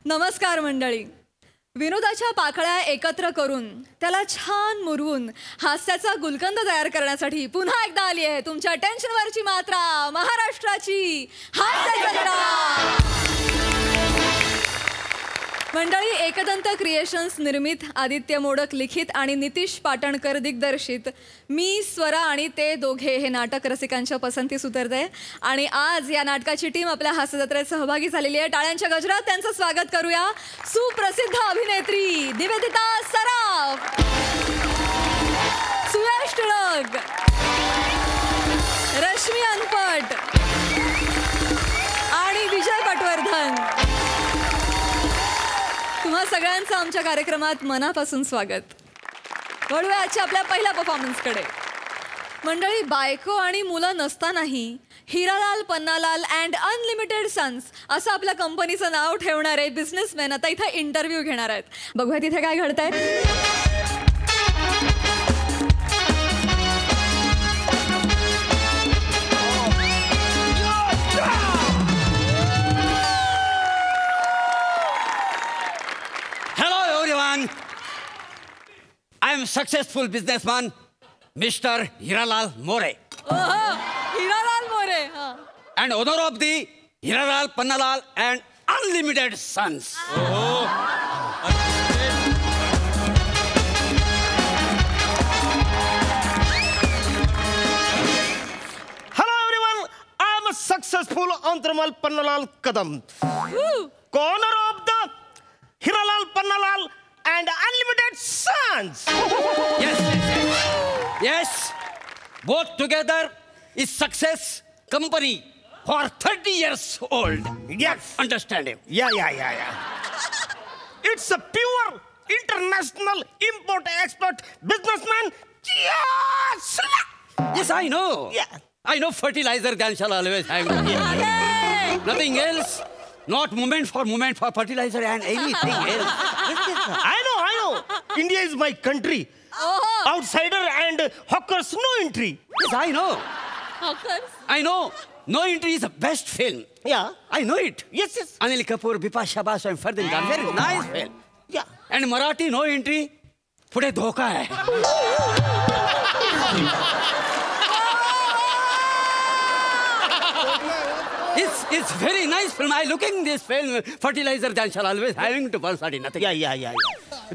नमस्कार मंडळी. विनोदाच्या पाकळ्या एकत्र करून त्याला छान मुरवून हास्याचा गुलकंद तयार करण्यासाठी पुन्हा एकदा आली आहे तुमच्या टेन्शनवरची मात्रा, महाराष्ट्राची हास्य जत्रा. मंडळी, एकदंत क्रिएशन्स निर्मित, आदित्य मोडक लिखित आणि नितीश पाटणकर दिग्दर्शित मी, स्वरा आणि ते दोघे हे नाटक रसिकांच्या पसंतीस उतरते. आणि आज या नाटकाची टीम आपल्या हास्य जत्रेत सहभागी झालेली आहे. टाळ्यांच्या गजरात त्यांचं स्वागत करूया. सुप्रसिद्ध अभिनेत्री निवेदिता सराफ, सुयश टिळक, रश्मी अनपट आणि विजय पटवर्धन. तुम्हा सगळ्यांचं आमच्या कार्यक्रमात मनापासून स्वागत. वळूया आजच्या आपल्या पहिल्या परफॉर्मन्सकडे. मंडळी, बायको आणि मुलं नसतानाही Hiralal Pannalal and unlimited sons असं आपल्या कंपनीचं नाव ठेवणारे बिझनेसमॅन आता इथे इंटरव्ह्यू घेणार आहेत. बघूया तिथे काय घडतंय. I am successful businessman, Mr. Hiralal More. Hiralal More. And owner of the Hiralal Pannalal and Unlimited Sons. Hello everyone, I am a successful Antaramal Pannalal Kadam. Owner of the Hiralal Pannalal and Unlimited Sons. Yes. Both together is success company for 30 years old. Yes. Understand him? Yeah. It's a pure international import-export businessman. Yes. Yes, I know. Yeah. I know fertilizer than shall always hang. Nothing else. Not moment for fertilizer and anything else. I know. India is my country. Outsider and hawkers, no entry. Yes, I know. Hawkers? I know. No Entry is the best film. Yeah. I know it. Yes. Anil Kapoor, Bipasha Basu and Fardin Khan. Very nice film. Yeah. And Marathi No Entry, पुढे धोका है. It's very nice film. I looking this film. Fertilizer than shall always having to personality nothing. Yeah.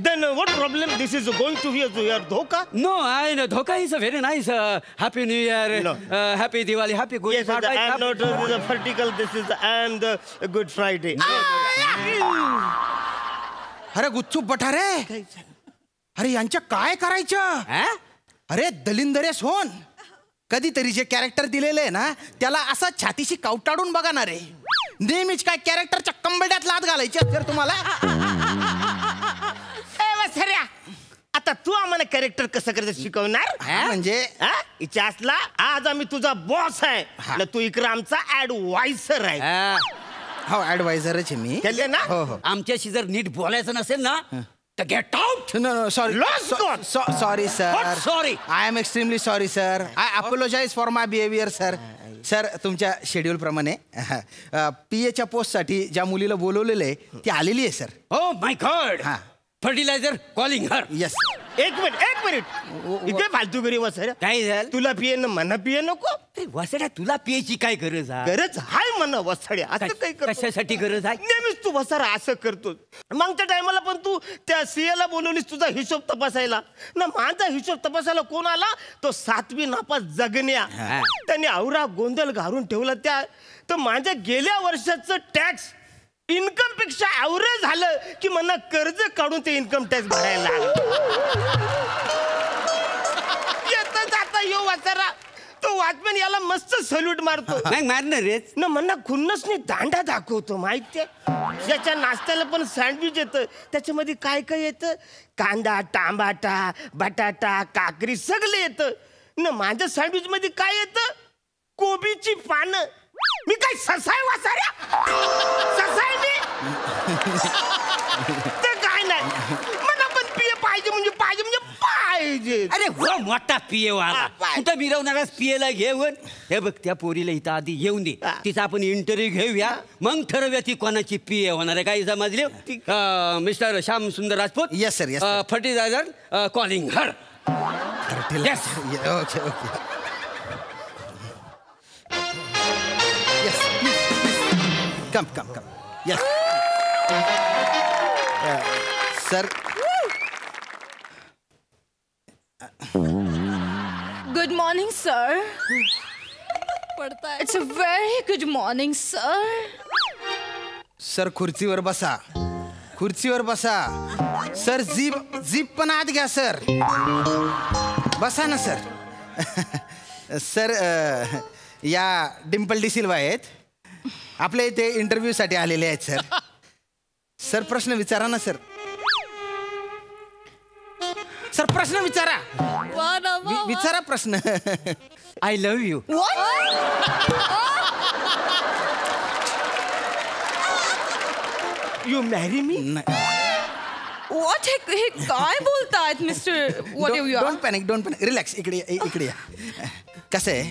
Then what problem? This is going to be your dhoka? No, I know Dhoka is a very nice. Happy New Year. No. Happy Diwali. Happy Good Yes, Friday. I am not the vertical. This is and the Good Friday. अरे गुच्चूप बठारे, अरे यांच्या काय करायचं? अरे दलिंदरे सोन, कधीतरी जे character दिलेले ना त्याला असा छातीशी कवटाळून बघा ना रे. नेहमीच काय कॅरेक्टरच्या कंबड्यात लात घालायची तर तुम्हाला. आता तू आम्हाला कॅरेक्टर कसं करायचं शिकवणार? म्हणजे इतिहासला आज आम्ही तुझा बॉस आहे आणि तू इकडे आमचा ऍडवायझर आहे. हो, ऍडवायझरच आहे मी. केले ना? हो. आमच्याशी जर नीट बोलायचं नसेल ना तर get out. No, sorry. Lost God. Sorry, sir. What sorry? I am extremely sorry, sir. I apologize for my behavior, sir. Sir, तुमच्या शेड्यूल प्रमाणे PA पोस्टसाठी ज्या मुलीला बोलवलेलं आहे ती आलेली आहे sir. Oh my God. Fertiliser calling her. Yes. एक मिनिट इथे फालतूगिरी वसऱ्या. काय झालं? तुला पिये ना मला पिये नको. वसड्या तुला पियची काय गरज आहे? गरज हाय म्हणा वसड्या. असं काही करतो? कशासाठी गरज आहे? नेहमीच तू वसारा असं करतो. मागच्या टायमाला पण तू त्या सीएला बोलवलीस तुझा हिशोब तपासायला ना. माझा हिशोब तपासायला कोण आला? तो 7वी नापास जगण्या. त्याने आवरा गोंधळ घालून ठेवला. त्या तर माझ्या गेल्या वर्षाचं टॅक्स इन्कम पेक्षा ॲव्हरेज झालं की मला कर्ज काढून ते इन्कम टॅक्स भरायला येतं जाता यो वाचारा. तो वॉचमॅन याला मस्त सल्यूट मारतो. मारणार रे ना म्हणा खुन्नसने दांडा दाखवतो माहितीये. याच्या नाश्त्याला पण सँडविच येतं. त्याच्यामध्ये काय काय येतं? कांदा, टमाटा, बटाटा, काकरी सगळं येतं. ना माझ्या सँडविच मध्ये काय येतं? कोबीची पानं. मी काय ससाय वासाऱ्या? ससाय मी ते काय नाही. मला पण पाहिजे म्हणजे पाहिजे. अरे हो मोठा पिये वाला कुठं मिरवणाराच पियेला घेऊन. हे बघ त्या पोरीला इथं आधी येऊन दे, तिचा आपण इंटरव्ह्यू घेऊया, मग ठरवूया ती कोणाची पिये होणार आहे. काही समजले? Mister Shyam Sundar Rajput. Yes sir, yes. Fertiliser calling her. Yes. Okay, okay. Yes, please. Come. Yes. Sir. Good morning, sir. पडताय. It's a very good morning, sir. Sir खुर्चीवर बसा. सर जीप पण आत घ्या सर. बसा ना सर. सर या डिम्पल डी सिल्वा आहेत, आपल्या इथे इंटरव्ह्यू साठी आलेले आहेत सर. सर प्रश्न विचारा ना सर. सर प्रश्न विचारा. वा ना वा. विचारा प्रश्न. I love you. You marry me. What हे काय बोलतायत mister what don't panic. Relax. इकडे या. कसं आहे,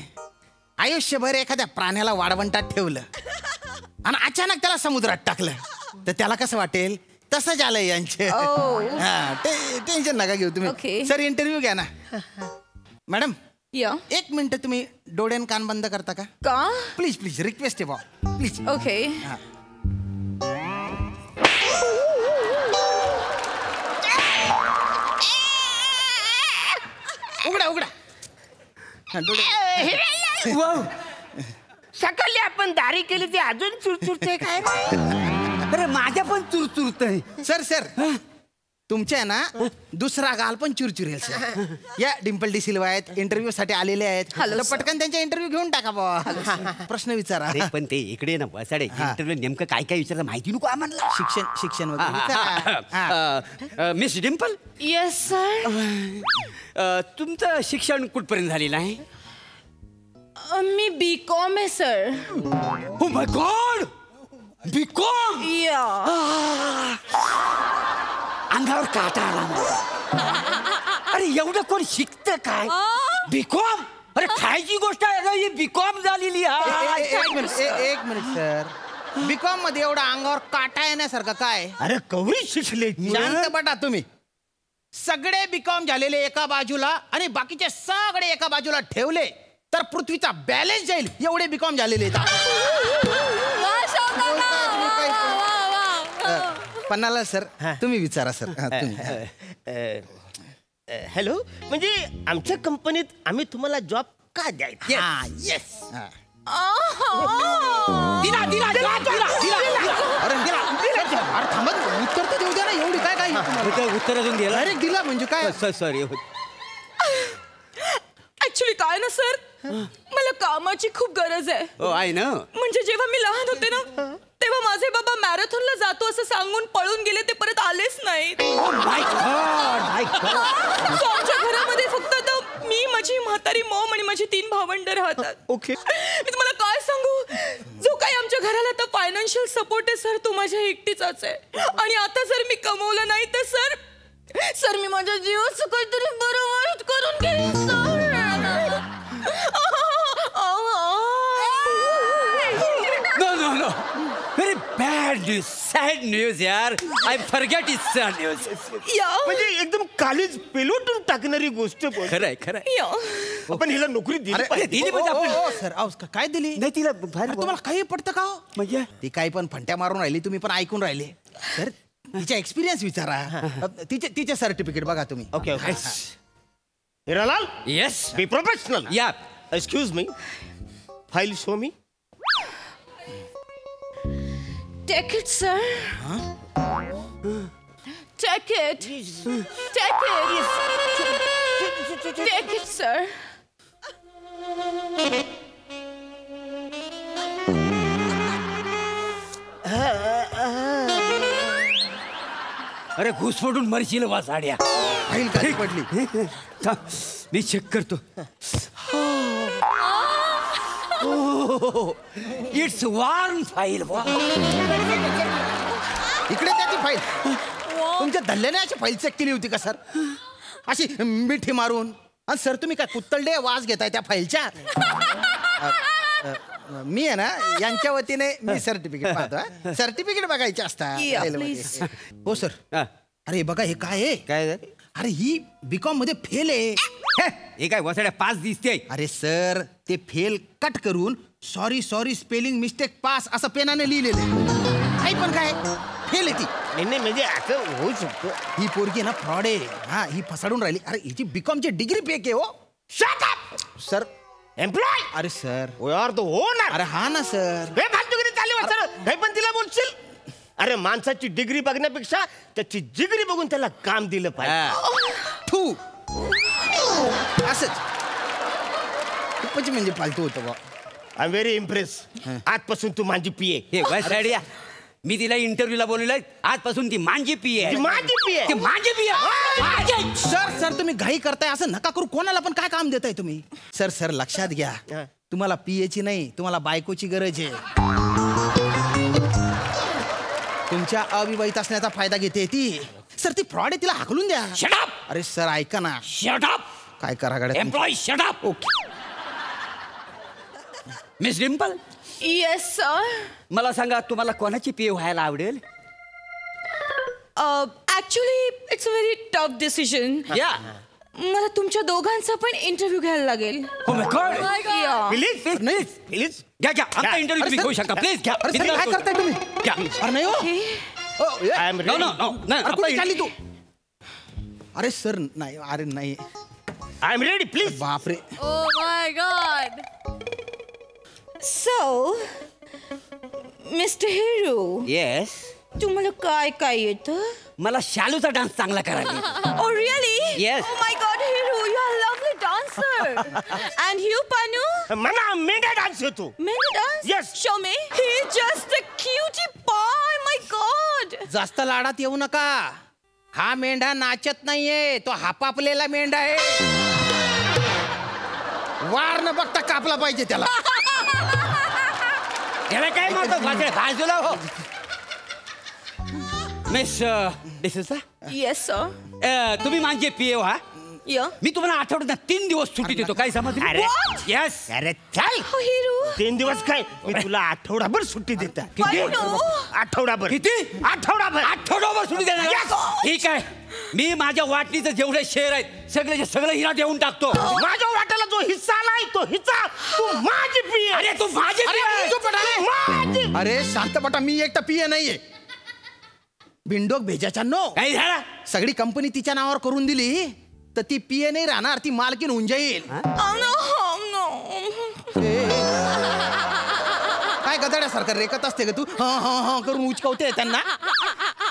आयुष्यभर एखाद्या प्राण्याला वाळवंटात ठेवलं आणि अचानक त्याला समुद्रात टाकलं तर त्याला कसं वाटेल? तसं झालं यांचे. टेन्शन नका घेऊ तुम्ही. Okay. सर इंटरव्ह्यू घ्या ना. मॅडम या 1 मिनिट तुम्ही डोळे आणि कान बंद करता का? का प्लीज रिक्वेस्ट आहे बा प्लीज. ओके उघडा. डोळे. सकाळी आपण दारी केली ती अजून चुरचुरते काय? अरे माझ्या पण चुरचुरत आहे. सर तुमच्या आहे ना दुसरा गाल पण चुरचुरेल सर. या डिम्पल डी सिल्वा आहेत, इंटरव्ह्यू साठी आलेले आहेत. Hello, तर sir. पटकन त्यांच्या इंटरव्ह्यू घेऊन टाका बाबा. प्रश्न विचारा. अरे पण ते इकडे ना बसाडे इंटरव्ह्यू नेमकं काय विचारलं माहिती नको आम्हाला. शिक्षण वगैरे विचारा. हा. Miss Dimple, yes sir. तुमचं शिक्षण कुठपर्यंत झालेलं आहे? मी B.Com आहे sir. Oh my God, BCom. या अंगावर काटा आला माझा. अरे एवढं कोण शिकतं काय? बीकॉम. अरे खायची गोष्ट आहे, ही बीकॉम झालेली. एक मिनिट सर. बीकॉम मध्ये एवढा अंगावर काटा येण्यासारखं काय? अरे कवरी शिकले. शांत बटा तुम्ही. सगळे बीकॉम झालेले एका बाजूला आणि बाकीचे सगळे एका बाजूला ठेवले तर पृथ्वीचा बॅलन्स जाईल एवढे बीकॉम झालेले आहेत. पन्नाला सर तुम्ही विचारा सर. हॅलो, म्हणजे आमच्या कंपनीत आम्ही तुम्हाला जॉब का द्यायचा? येस. अरे थांबा, उत्तर तर देऊ द्या ना. एवढी काय उत्तर अजून दिलं. डायरेक्ट दिला म्हणजे काय? सॉरी. ऍक्च्युली काय ना सर, मला कामाची खूप गरज आहे. आहे ना. म्हणजे जेव्हा मी लहान होते ना तेव्हा माझे बाबा मॅरेथॉनला जातो असं सांगून पळून गेले, ते परत आलेच नाहीत. So आमच्या घरामध्ये फक्त आता मी, माझी म्हातारी मॉम आणि माझी 3 भावंड राहतात. ओके. मी तुम्हाला काय सांगू, जो काही आमच्या घराला आता फायनान्शियल सपोर्ट आहे सर, तो माझ्या एकटीचाच आहे. आणि आता जर मी कमवलं नाही तर सर मी माझ्या जीवाचं काहीतरी बरं वाईट करून घेईन sir. No. Very bad news, sad news यार. I forget it's sad news. म्हणजे एकदम कालीच पेलोटून टाकणारी गोष्ट. खरंय. आपण हिला नोकरी दिली अरे पाहिजे. दिली म्हणजे आपण. सर काय दिली? नाही तिला अरे, तुम्हाला काही पडतं का? म्हणजे ती काही पण फंट्या मारून राहिली, तुम्ही पण ऐकून राहिले. सर तिचा एक्सपिरियन्स विचारा. तिचे सर्टिफिकेट बघा तुम्ही. Okay. Hiralal, yes. Be professional. Yeah. Excuse me, file show me. Take it, sir. Take it. Take it, sir. अरे घुसफोटून मरशील वा साड्या. फाईल खाली पडली. मी चेक करतो. It's warm file. इकडे त्याची फाईल. तुमच्या धल्ल्याने अशी फाईल चेक केली होती का सर? अशी मिठी मारून. आणि सर तुम्ही काय कुत्तलडे वास घेताय त्या फाईलच्या? मी आहे ना यांच्या वतीने मी सर्टिफिकेट पाहतो. सर्टिफिकेट बघायचे असतात. हो सर. अरे बघा हे काय आहे? काय? अरे ही बीकॉम मध्ये फेल आहे. हे काय वसाड्या पास दिसते? अरे सर ते फेल कट करून sorry sorry spelling mistake pass असं पेनाने लिहिलेलं आहे. पण काय फेल आहे ती. नाही म्हणजे असं होऊ शकतो. ही पोरगी ना फ्रॉड आहे. हा ही फसाडून राहिली. अरे हिची बीकॉम ची डिग्री फेक आहे. हो शट अप सर. एम्प्लॉय. अरे सर यार तो हो ना. अरे हा ना सर. हे फालतूगिरी चालली सर. हे पण तिला बोलशील. अरे माणसाची डिग्री बघण्यापेक्षा त्याची जिगरी बघून त्याला काम दिलं पाहिजे. थू असंच खूपच म्हणजे फालतू होतं बा. I am very impress. आजपासून तू माझी पिये. हे वसाड्या मी तिला इंटरव्ह्यूला बोलवलंय. आजपासून ती माझी पिये आहे. माझी पिये. ती माझी पिये. सर सर तुम्ही घाई करताय असं नका करू. कोणाला पण काय काम देताय तुम्ही? सर सर लक्षात घ्या तुम्हाला पियेची नाही तुम्हाला बायकोची गरज आहे. तुमच्या अविवाहित असण्याचा फायदा घेते ती. सर ती फ्रॉड आहे तिला हाकलून द्या. Shut up. अरे सर ऐका ना. Shut up. काय करा गाड्या. Employ shut up. Okay. Miss Dimple yes sir. मला सांगा तुम्हाला कोणाची पीए व्हायला आवडेल? Actually it's a very tough decision. या मला तुमच्या दोघांचा पण इंटरव्ह्यू घ्यायला लागेल. Oh my God. Yeah. Please नाही प्लीज घ्या घ्या आमचा इंटरव्ह्यू तुम्ही घेऊ शकता. प्लीज घ्या. अरे सर काय करताय तुम्ही? घ्या. अरे नाही हो. I am no no no अरे कुठे चालली तू? अरे सर नाही. अरे नाही. I am ready please. बापरे. Oh my god. So mister Hiru yes. तुम्हाला काय काय येतं? मला शालूचा डान्स चांगला करायला. Oh really? Yes. Oh my God, Hiru, you are a lovely dancer. And you, Panu? मला मेंढा डान्स येतो. Many dance? Yes. Show me. He's just a cutie pie. My God. जास्त लाडात येऊ नका. हा मेंढा नाचत नाहीये तो हापापलेला मेंढा आहे. वार न बघता कापला पाहिजे त्याला. याला काय म्हणतो बाजूला हो. Miss D'Souza Yes, sir. तुम्ही माझे पीए व्हा. Yeah. मी तुम्हाला आठवड्यात 3 दिवस सुट्टी देतो. काय समजलं? अरे येस. अरे चल. Oh, Hiru. 3 दिवस काय मी तुला आठवडाभर सुट्टी देता. I know. आठवडाभर. किती? आठवडाभर. आठवड्याभर सुट्टी देणार. ठीक आहे. मी माझ्या वाटणीचं जेवढे शेअर आहेत सगळं हिरा देऊन टाकतो. माझ्या वाट्याला जो हिस्सा नाही तो हिस्सा तू माझी पिये. अरे तू माझे माझी. अरे शांतपटा मी एकटा पिये नाहीये. बिंडोक भेजाच्या नो. काही झाला? सगळी कंपनी तिच्या नावावर करून दिली तर ती पिये नाही राहणार. ती मालकीन होऊन जाईल. Oh no, oh no. काय गदाड्यासारखं रेकत असते का तू? हा करून उचकवते त्यांना.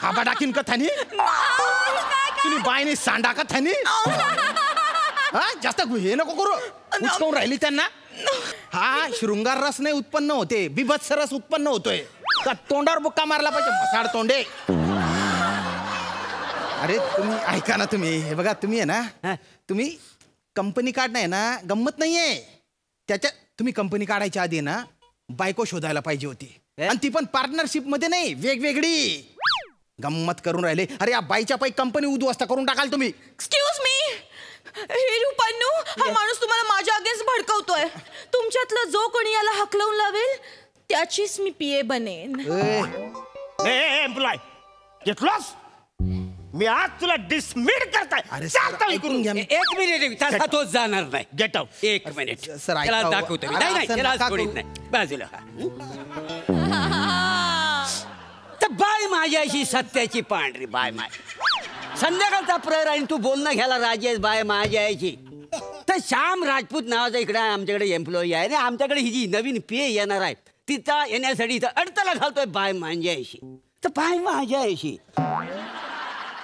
हाबा टाकीन का थानी? तुम्ही बायने सांडा का थानी? हा जास्त हे नको करू. उचकवून राहिली त्यांना. हा शृंगार रस नाही उत्पन्न होते बिभत्स रस उत्पन्न होतोय. का तोंडावर बुक्का मारला पाहिजे मसाड तोंडे. अरे तुम्ही ऐका ना. तुम्ही हे बघा तुम्ही आहे ना तुम्ही कंपनी काढणं आहे ना गंमत नाहीये. त्याच्या तुम्ही कंपनी काढायच्या आधी ना बायको शोधायला पाहिजे होती. आणि ती पण पार्टनरशिप मध्ये नाही वेगवेगळी. गंमत करून राहिले. अरे या बाईच्या पायी कंपनी उद्ध्वस्त करून टाकाल तुम्ही. Excuse me. हिरू पन्नू हा माणूस तुम्हाला माझ्या अगेन्स्ट भडकवतोय. तुमच्यातलं जो कोणी याला हकलवून लावेल त्याचीच मी पीए बनेन. एम्प्लॉय घेतलास. मी आज तुला डिसमिड करताय. अरे चालता ऐकून घ्या. 1 मिनिट तसा तोच जाणार नाही. Get out. 1 मिनिट सर, ऐका त्याला हो. दाखवतो मी. अरे, नाही असं त्याला नका सोडित करू. नाही. बाजूला तर बाय माझ्याशी सत्याची पांढरी बाय माय. संध्याकाळचा प्रहर आणि तू बोलणं घ्यायला राजी आहेस बाय माझ्याशी. तर श्याम राजपूत नावाचा इकडे आमच्याकडे एम्प्लॉई आहे. आणि आमच्याकडे ही जी नवीन पे येणार आहे तिचा येण्यासाठी इथं अडथळा घालतोय बाय माझ्याशी. तर बाय माझ्याशी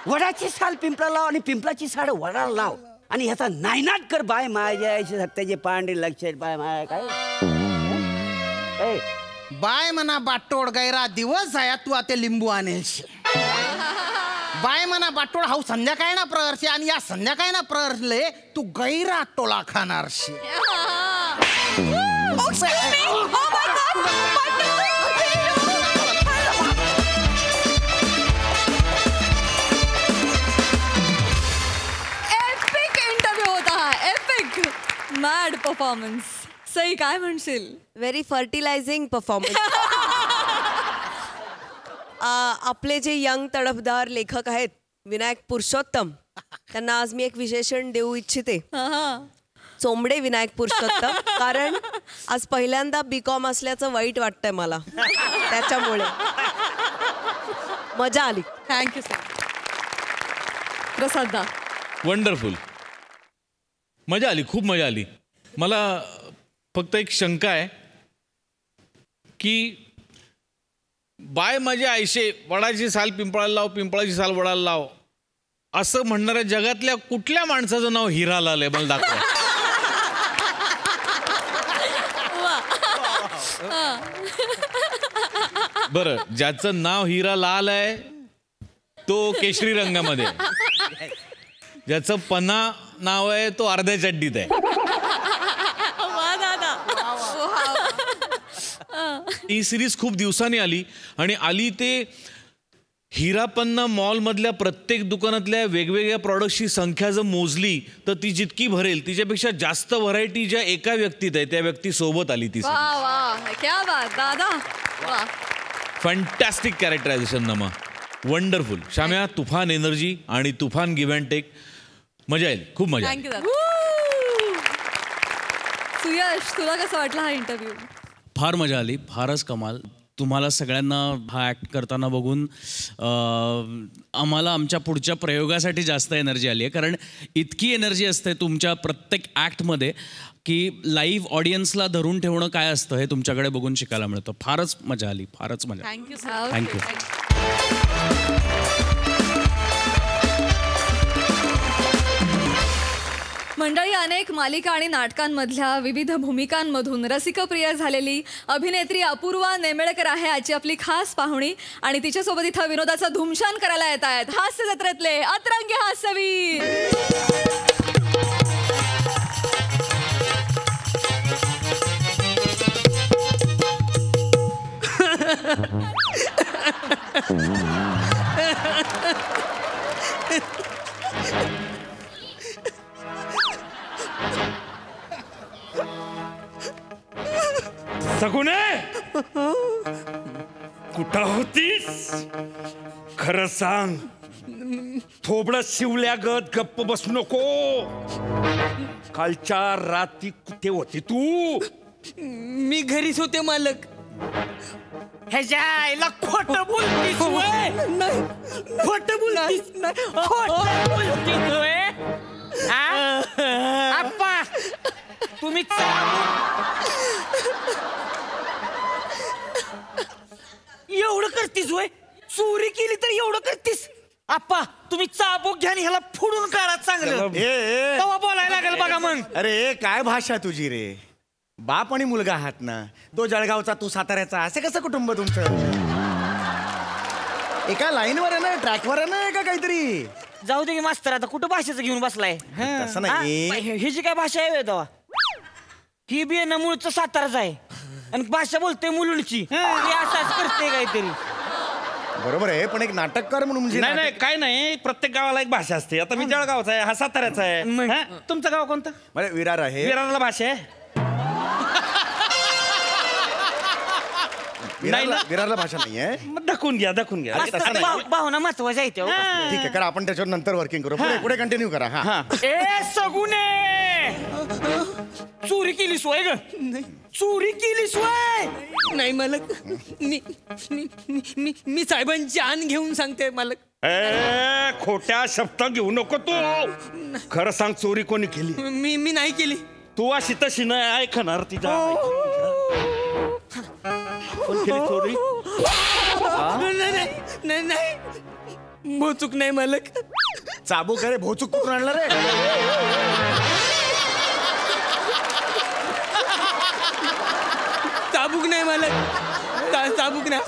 वडाची साल पिंपळा लाव आणि पिंपळाची साड वडाला लाव आणि ह्याचा नायनाट कर बाय माझ्याशी. सत्याचे पांढरे लक्ष बाय माय. काय बाय म्हणा बाटोड गैरा दिवस आहे तू आता लिंबू आणेल. बाय म्हणा बाटोड हाऊ संध्याकाळी ना प्रहरशी आणि या संध्याकाळी ना प्रहरले तू गैरा टोला खाणारशी. परफॉर्मन्स. सई काय म्हणशील? Very फर्टिलायझिंग performance. आपले जे यंग तडफदार लेखक आहेत विनायक पुरुषोत्तम, त्यांना आज मी एक विशेषण देऊ इच्छिते. चोंबडे विनायक पुरुषोत्तम. कारण आज पहिल्यांदा BCom असल्याचं वाईट वाटतंय मला, त्याच्यामुळे मजा आली. Thank you sir. प्रसाद दा. वंडरफुल. मजा आली, खूप मजा आली. मला फक्त एक शंका आहे की बाय माझ्या आयशे वडाची साल पिंपळाला लाव, पिंपळाची साल वडाला लाव असं म्हणणाऱ्या जगातल्या कुठल्या माणसाचं नाव हिरालाल आहे मला दाखवा. बरं, ज्याचं नाव हिरालाल आहे तो केशरी रंगामध्ये, ज्याचं पन्हा नाव आहे तो अर्ध्या चड्डीत आहे. ही सिरीज खूप दिवसांनी आली आणि आली ते हिरापन्ना मॉलमधल्या प्रत्येक दुकानातल्या वेगवेगळ्या प्रॉडक्टची संख्या जर मोजली तर ती जितकी भरेल तिच्यापेक्षा जास्त व्हरायटी ज्या एका व्यक्तीत आहे त्या व्यक्ती सोबत आली. ती क्या बात दादा. फॅन्टॅस्टिक कॅरेक्टरायझेशन नमा. वंडरफुल. शाम्या, तुफान एनर्जी आणि तुफान गिव्ह अँड टेक. मजा येईल, खूप मजा. थँक्यू दादा. सुयश, तुला कसं वाटलं हा इंटरव्ह्यू? फार मजा आली, फारच कमाल. तुम्हाला सगळ्यांना हा ॲक्ट करताना बघून आम्हाला आमच्या पुढच्या प्रयोगासाठी जास्त एनर्जी आली आहे. कारण इतकी एनर्जी असते तुमच्या प्रत्येक ॲक्टमध्ये की लाईव्ह ऑडियन्सला धरून ठेवणं काय असतं हे तुमच्याकडे बघून शिकायला मिळतं. फारच मजा आली, फारच मजा. थँक्यू. थँक्यू. मंडळी, अनेक मालिका आणि नाटकांमधल्या विविध भूमिकांमधून रसिकप्रिय झालेली अभिनेत्री अपूर्वा नेमेळकर आहे आजची आपली खास पाहुणी. आणि तिच्यासोबत इथं विनोदाचा धुमशान करायला येत आहेत हास्य जत्रेतले अतरंगी हास्यवीर. सगुणे, कुठं होतीस? खरं सांग. थोबडं शिवल्यागत गप्प बसू नको. कालच्या रात्री कुठे होती तू? मी घरीच होते मालक. ह्याच्या आईला खोटं बोलतीस होय? खोटं बोलतीस? खोटं बोलतीस होय? आप्पा, तुम्ही एवढं करतीस होय? चोरी केली तर एवढं करतीस? आप्पा, तुम्ही चाबूक घ्या आणि ह्याला फोडून काढा चांगलं. तेव्हा बोलायला लागेल बघा मग. अरे काय भाषा तुझी रे. बाप आणि मुलगा आहात ना. तो जळगावचा, तू साताऱ्याचा. असे कसं कुटुंब तुमचं? एका लाईनवर आहे ना, ट्रॅकवर आहे ना का काहीतरी? जाऊ दे की मास्तर, आता कुठं भाषेचं घेऊन बसलाय? तसं नाही. ही जी काय भाषा आहे तेव्हा ही बी ना मूळचं साताराच आहे आणि भाषा बोलते मुलुंडची. असंच करते काहीतरी. बरोबर आहे, पण एक नाटककार म्हणून म्हणजे नाही नाही, काय नाही. प्रत्येक गावाला एक भाषा असते. आता मी जळगावचा आहे, हा साताऱ्याचा आहे. तुमचं गाव कोणतं? म्हणजे विरार आहे. विरारला भाषा आहे? विरारला भाषा नाहीये. दाखवून घ्या, दाखवून घ्या. भावना महत्वाच्या आहेत. ठीक आहे, करा. आपण त्याच्यावर नंतर वर्किंग करू. पुढे कंटिन्यू करा. हा. ए सगुने, चोरी केली सोय ग? चोरी केली सोय? नाही मालक, मी साहेबांची आण घेऊन सांगते मालक. खोट्या शब्द घेऊ नको तू. खरं सांग, चोरी कोणी केली? मी नाही केली. तू अशी तशी नाही ऐकणार तिच्या. कोण केली चोरी? नाही, भोचूक नाही मालक. चाबूक अरे, भोचूक कुठून आणला रे? चाबूक नाही मालक. चाबूक नाही.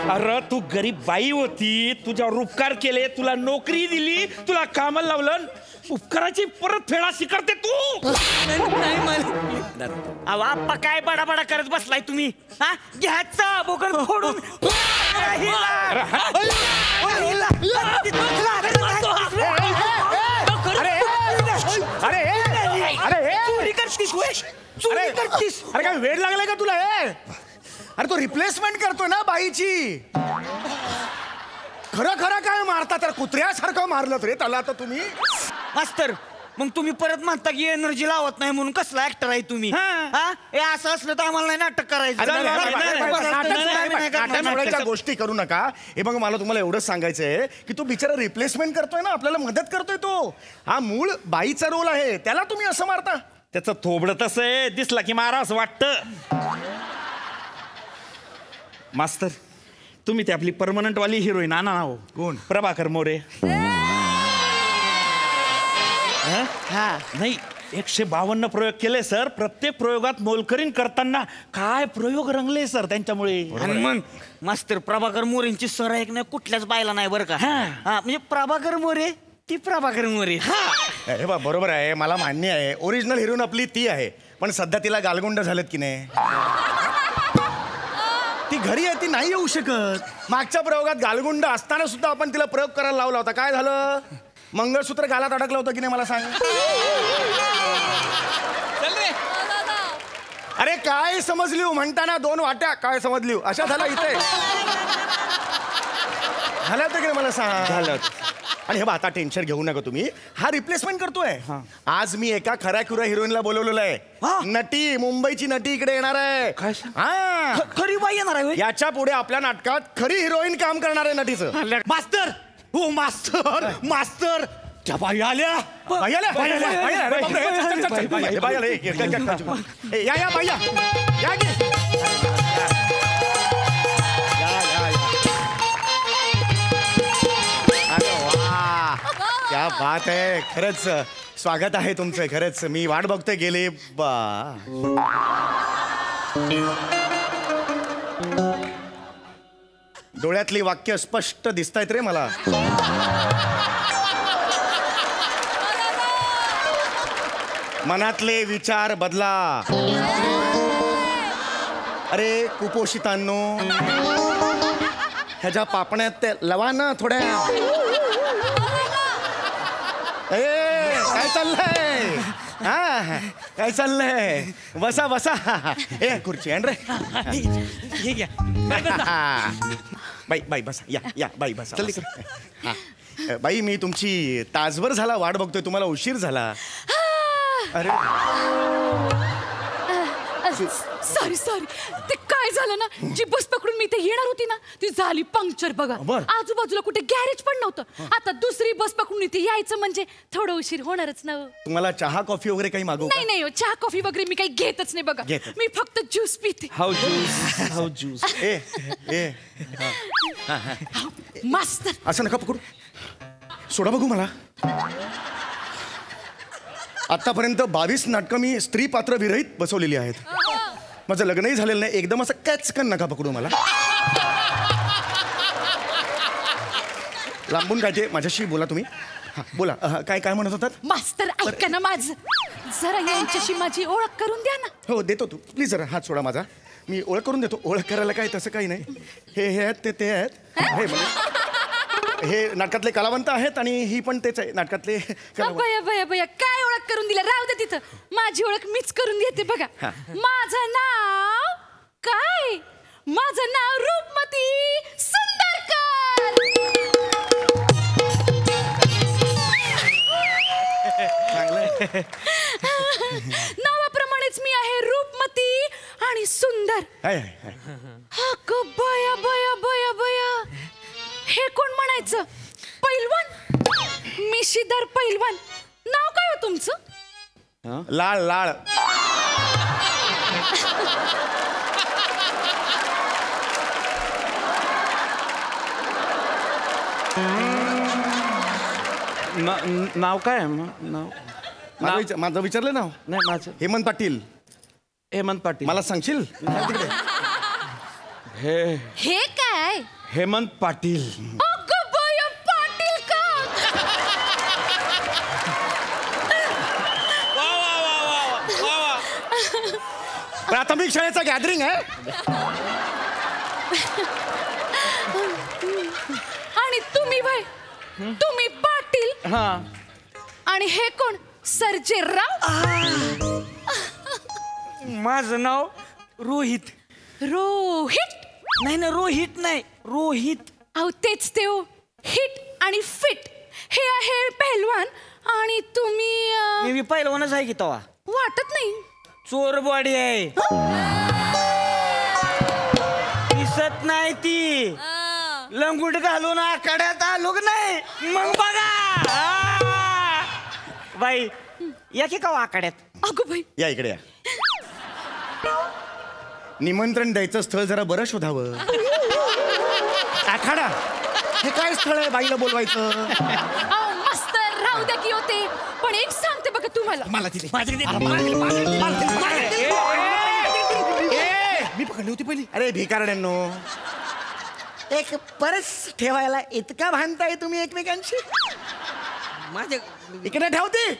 अरे तू गरीब बाई होती, तुझ्यावर उपकार केले, तुला नोकरी दिली, तुला कामाला लावलं. उपकाराची परतफेड अशी करते तू? नाही मालक. अहो आप्पा, काय बडाबडा करत बसलाय तुम्ही? हा, घ्यायचा बोकड फोडून. अरे अरे चोरी करतीस चोरी करतीस. अरे काय वेळ लागलाय का तुला हे? अरे तो रिप्लेसमेंट करतोय ना बाईची. खरं खरं काय मारता तर कुत्र्यासारखं मारलं रे त्याला आता तुम्ही. मास्तर मग तुम्ही परत म्हणता की एनर्जी लावत नाही म्हणून कसला ऍक्टर आहे तुम्ही? हे असं असलं तर आम्हाला नाही नाटक करायचं. नाटक सोडायच्या गोष्टी करू नका. हे बघ मला तुम्हाला एवढंच सांगायचंय की तो बिचारा रिप्लेसमेंट करतोय ना, आपल्याला मदत करतोय तो. हा मूळ बाईचा रोल आहे, त्याला तुम्ही असं मारता. त्याचं थोबडं तसं आहे, दिसला की मारा असं वाटतं. मास्तर तुम्ही ती आपली परमनंट वाली हिरोईन आणा ना. कोण? प्रभाकर मोरे. हा नाही 152 प्रयोग केले सर. प्रत्येक प्रयोगात मोलकरीण करताना काय प्रयोग रंगले सर त्यांच्यामुळे. आणि मग मास्तर प्रभाकर मोरेंची सर ऐक नाही कुठल्याच बायला नाही बरं का. म्हणजे प्रभाकर मोरे ती प्रभाकर मोरे. हे बा बरोबर आहे, मला मान्य आहे ओरिजिनल हिरोईन आपली ती आहे, पण सध्या तिला गालगुंड झालेत की नाही. ती घरी आहे, ती नाही येऊ शकत. मागच्या प्रयोगात गालगुंड असताना सुद्धा आपण तिला प्रयोग करायला लावला होता. काय झालं? मंगळसूत्र गालात अडकलं होतं की नाही मला सांग. अरे काय समजली म्हणताना 2 वाट्या काय समजली अशा झाला इथे. झालं होतं की नाही मला सांग. झालं. आणि हे बा आता टेन्शन घेऊ नका तुम्ही. हा रिप्लेसमेंट करतोय. आज मी एका खऱ्या खुऱ्या हिरोईनला बोलवलेलं आहे. नटी, मुंबईची नटी इकडे येणार आहे. हा खरी बाई येणार आहे. याच्या पुढे आपल्या नाटकात खरी हिरोईन काम करणार आहे नटीचं. मास्तर हो मास्तर मास्तर त्या बाई आल्या. बाई आल्या, बाई आल्या, बाई आल्या. बाई आल्या. या या बाई या की. क्या बात आहे. खरंच स्वागत आहे तुमचं. खरंच मी वाट बघतोय गेले डोळ्यातली वाक्य स्पष्ट दिसतायत रे मला. मनातले विचार बदला. अरे कुपोषितांनो, ह्याच्या पापण्यात ते लवा ना थोड्या. काय चाललंय? हा काय चाललंय? बसा बसा. ए खुर्ची आण रे. बाई बाई बसा. या या बाई बसा. बाई मी तुमची तासभर झाला वाट बघतोय, तुम्हाला उशीर झाला. अरे सॉरी ते काय झालं ना, जी बस पकडून मी इथे येणार होती ना ती झाली पंक्चर. बघा आजूबाजूला कुठे गॅरेज पण नव्हतं. आता दुसरी बस पकडून इथे यायचं म्हणजे थोडं उशीर होणारच ना. तुम्हाला चहा कॉफी वगैरे काही मागवू? नाही चहा कॉफी वगैरे मी काही घेतच नाही बघा. मी फक्त ज्यूस पिते. How juice. ए मास्तर असं नका पकडू, सोडा बघू मला. आतापर्यंत 22 नाटकं मी स्त्री पात्र विरहित बसवलेली आहेत. माझं लग्नही झालेलं नाही. एकदम असं कॅचकन नका पकडू मला. लांबून काय ते माझ्याशी बोला तुम्ही. बोला काय काय म्हणत होतात? मास्तर ऐका ना माझं, जरा यांच्याशी माझी ओळख करून द्या ना. हो देतो. तू प्लीज जरा हात सोडा माझा, मी ओळख करून देतो. ओळख करायला काय तसं काही नाही. हे आहेत ते आहेत. हे म्हणजे हे नाटकातले कलावंत आहेत आणि ही पण तेच आहे नाटकातले. बया काय ओळख करून दिला? राहू दे तिथं. माझी ओळख मीच करून देते बघा. माझं नाव काय? माझं नाव रूपमती सुंदरकर. नावाप्रमाणेच मी आहे रूपमती आणि सुंदर. बया बया बया बया, हे कोण म्हणायचं? पैलवान, मिशीदार पैलवान. नाव काय हो तुमचं? लाळ लाळ. नाव काय? नाव माझं विचारलं नाव? नाही माझं हेमंत पाटील. हेमंत पाटील. मला सांगशील? हे काय? हेमंत पाटील. पाटील का? प्राथमिक शाळेचं गॅदरिंग आहे. आणि तुम्ही भाई, तुम्ही पाटील. हा. आणि हे कोण? सर्जेराव. माझं नाव रोहित. रोहित. नाही ना, रोहित नाही, रोहित. अहो तेच ते हो, हिट आणि फिट. हे आहे पहलवान आणि तुम्ही मी पहिलवानच आहे की तवा. वाटत नाही. चोर बॉडी आहे, दिसत नाही ती. लंगूट घालून आखाड्यात आलो नाही मग बघा. बाई या की का आखाड्यात. अगो बाई. या इकडे या. निमंत्रण द्यायचं स्थळ जरा बरं शोधावं. आखाडा हे काय स्थळ आहे बाईला बोलवायचं. मस्त राहू द्या की होते, पण एक सांगते बघा तुम्हाला. मला दिली मी पकडली होती पहिली. अरे भिकारड्यांनो, एक परस ठेवायला इतका भांडताय तुम्ही एकमेकांशी. माझ्या इकडे ठेवते,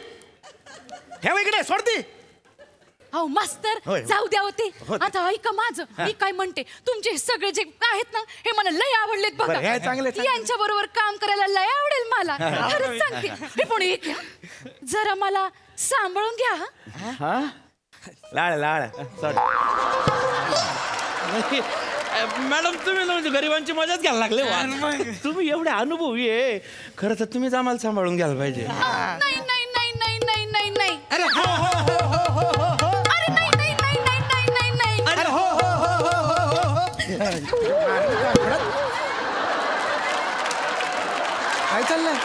ठेव इकडे, सोडती. हो मास्तर, होय. जाऊ द्या होते. होते. आता ऐका माझं, मी काय म्हणते, तुमचे सगळे जे आहेत ना हे मला लय आवडलेत बघा. बरं, हे चांगले, चांगले. यांच्या बरोबर काम करायला लय आवडेल मला. खरंच सांगते. हे पण एक घ्या, जरा मला सांभाळून घ्या. हा लाळ लाळ मॅडम तुम्ही ना म्हणजे गरिबांची मजाच घ्यायला लागले वा. तुम्ही एवढे अनुभवी आहे, खरं तर तुम्हीच आम्हाला सांभाळून घ्यायला पाहिजे. नाही नाही नाही नाही नाही नाही नाही. अरे हो हो हो हो हो हो. अरे नाही नाही नाही नाही नाही नाही नाही. अरे हो हो हो हो हो हो. काय चाललंय.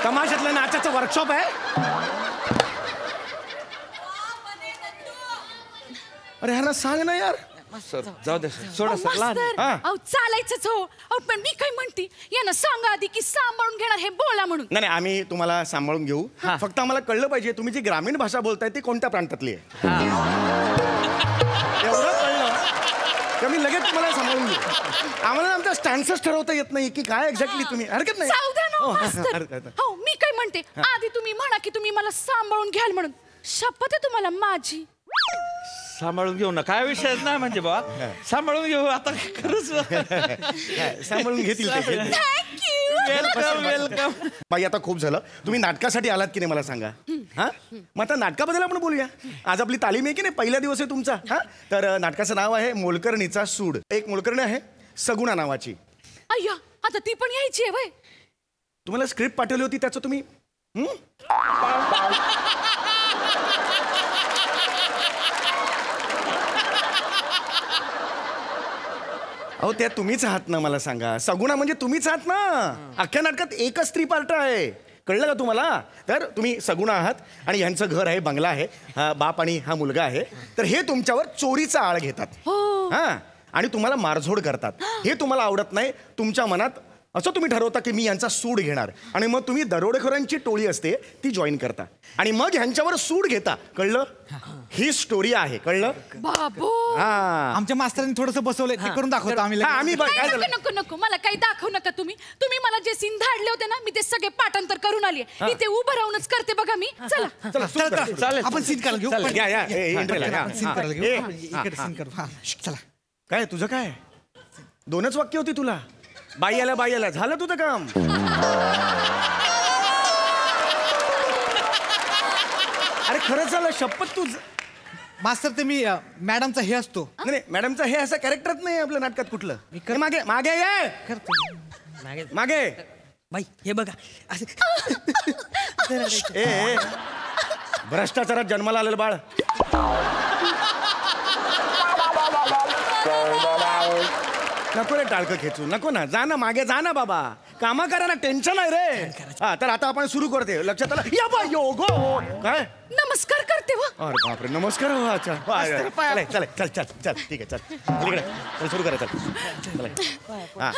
तमाशातलं नाचाचं वर्कशॉप आहे. अरे ह्याला सांग ना यार. जाऊ दे, सोडा सर. मास्तर, अहो चालायचंच हो. अहो पण मी काय म्हणते, यांना सांगा आधी की सांभाळून घेणार हे बोला म्हणून. नाही नाही, आम्ही तुम्हाला सांभाळून घेऊ. फक्त आम्हाला कळलं पाहिजे तुम्ही जी ग्रामीण भाषा बोलताय ती कोणत्या प्रांतातली आहे. एवढं कळलं की आम्ही लगेच तुम्हाला सांभाळून घेऊ. आम्हाला आमचा स्टॅन्सच ठरवता येत नाही की काय एक्झॅक्टली तुम्ही. हरकत नाही. जाऊ द्या ना हो, मास्तर. हरकत नाही. हो मी काय म्हणते, आधी तुम्ही म्हणा की तुम्ही मला सांभाळून घ्याल म्हणून. शपथ आहे तुम्हाला माझी. सांभाळून घेऊ ना, काय विषय नाही म्हणजे बाबा. सांभाळून घेऊ आता खरंच. सांभाळून घेतील ते. Welcome welcome. बाई आता खूप झालं. तुम्ही नाटकासाठी आलात की नाही मला सांगा. हा मग आता नाटकाबद्दल आपण बोलूया. आज आपली तालीम आहे की नाही, पहिला दिवस आहे तुमचा. हा तर नाटकाचं नाव आहे मोलकरणीचा सूड. एक मोलकरणी आहे सगुणा नावाची. अय्या, आता ती पण यायची आहे वय. तुम्हाला स्क्रिप्ट पाठवली होती त्याचं तुम्ही अहो त्या तुम्हीच आहात ना. मला सांगा, सगुणा म्हणजे तुम्हीच आहात ना. अख्ख्या नाटकात एकच स्त्री पार्ट आहे. कळलं का तुम्हाला. तर तुम्ही सगुणा आहात आणि ह्यांचं घर आहे, बंगला आहे, हा बाप आणि हा मुलगा आहे. तर हे तुमच्यावर चोरीचा आळ घेतात. हा आणि तुम्हाला मारझोड करतात. हे तुम्हाला आवडत नाही. तुमच्या मनात असं तुम्ही ठरवता की मी यांचा सूड घेणार आणि मग तुम्ही दरोडेखोरांची टोळी असते ती जॉईन करता आणि मग ह्यांच्यावर सूड घेता. कळलं. ही स्टोरी आहे. कळलं. बाबू. हा आमच्या मास्तरांनी थोडंसं बसवलंय ते करून दाखवतो आम्ही. आम्ही काय झालं. नको नको मला काही दाखवू नका तुम्ही. तुम्ही मला जे सीन धाडले होते ना, मी ते सगळे पाठांतर करून आली. इथे उभं राहूनच करते बघा मी. चला चला चालेल. आपण सीन करायला घेऊ. या या सीन करायला घेऊ. इकडे सीन करू. हा चला. काय तुझं काय 2च वाक्य होती तुला. बाई आला झालं तुझं काम. अरे खरंच झालं शपथ तुझ. मास्तर ते मी मॅडमचा हे असतो. नाही मॅडमचा हे असं कॅरेक्टरच नाही आपल्या नाटकात कुठलं. हे मागे मागे ये मागे. बाई हे बघा ए भ्रष्टाचारात जन्माला आलेलं बाळ. नको रे टाळकं खेचू. नको ना. जा ना मागे जा ना बाबा. कामा करा ना. टेन्शन आहे रे. हा तर आता आपण सुरू करते. लक्षात आलं. या बा योगो काय नमस्कार करते व. अरे बापरे नमस्कार. हो अच्छा चल चल चल चल ठीक आहे. चल इकडे चल सुरू करा. चल हा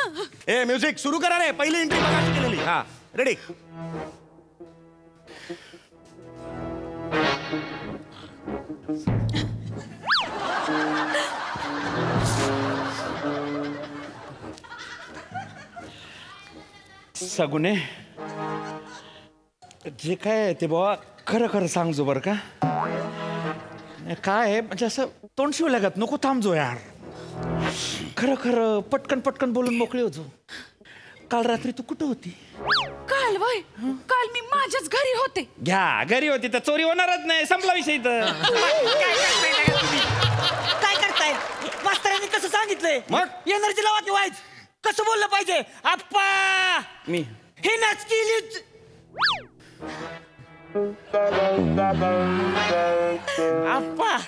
ए म्युझिक सुरू करा रे. पहिली एंट्री बघा केलेली. हा रेडी. सगुणे जे काय आहे ते बाबा खरं खरं सांगजो बरं का. काय आहे म्हणजे असं तोंड शिवल्यागत नको थांबजो यार. खरं खरं पटकन पटकन बोलून मोकळी होतो. काल रात्री तू कुठं होती? काल वय काल मी माझ्याच घरी होते. घ्या घरी होती तर चोरी होणारच नाही, संपला विषय इथं. काय करताय? मास्तरांनी कसं सांगितलंय? मग एनर्जी लावा की वाईज कसं बोललं पाहिजे? आप्पा मी हे नाच केलीच. आप्पा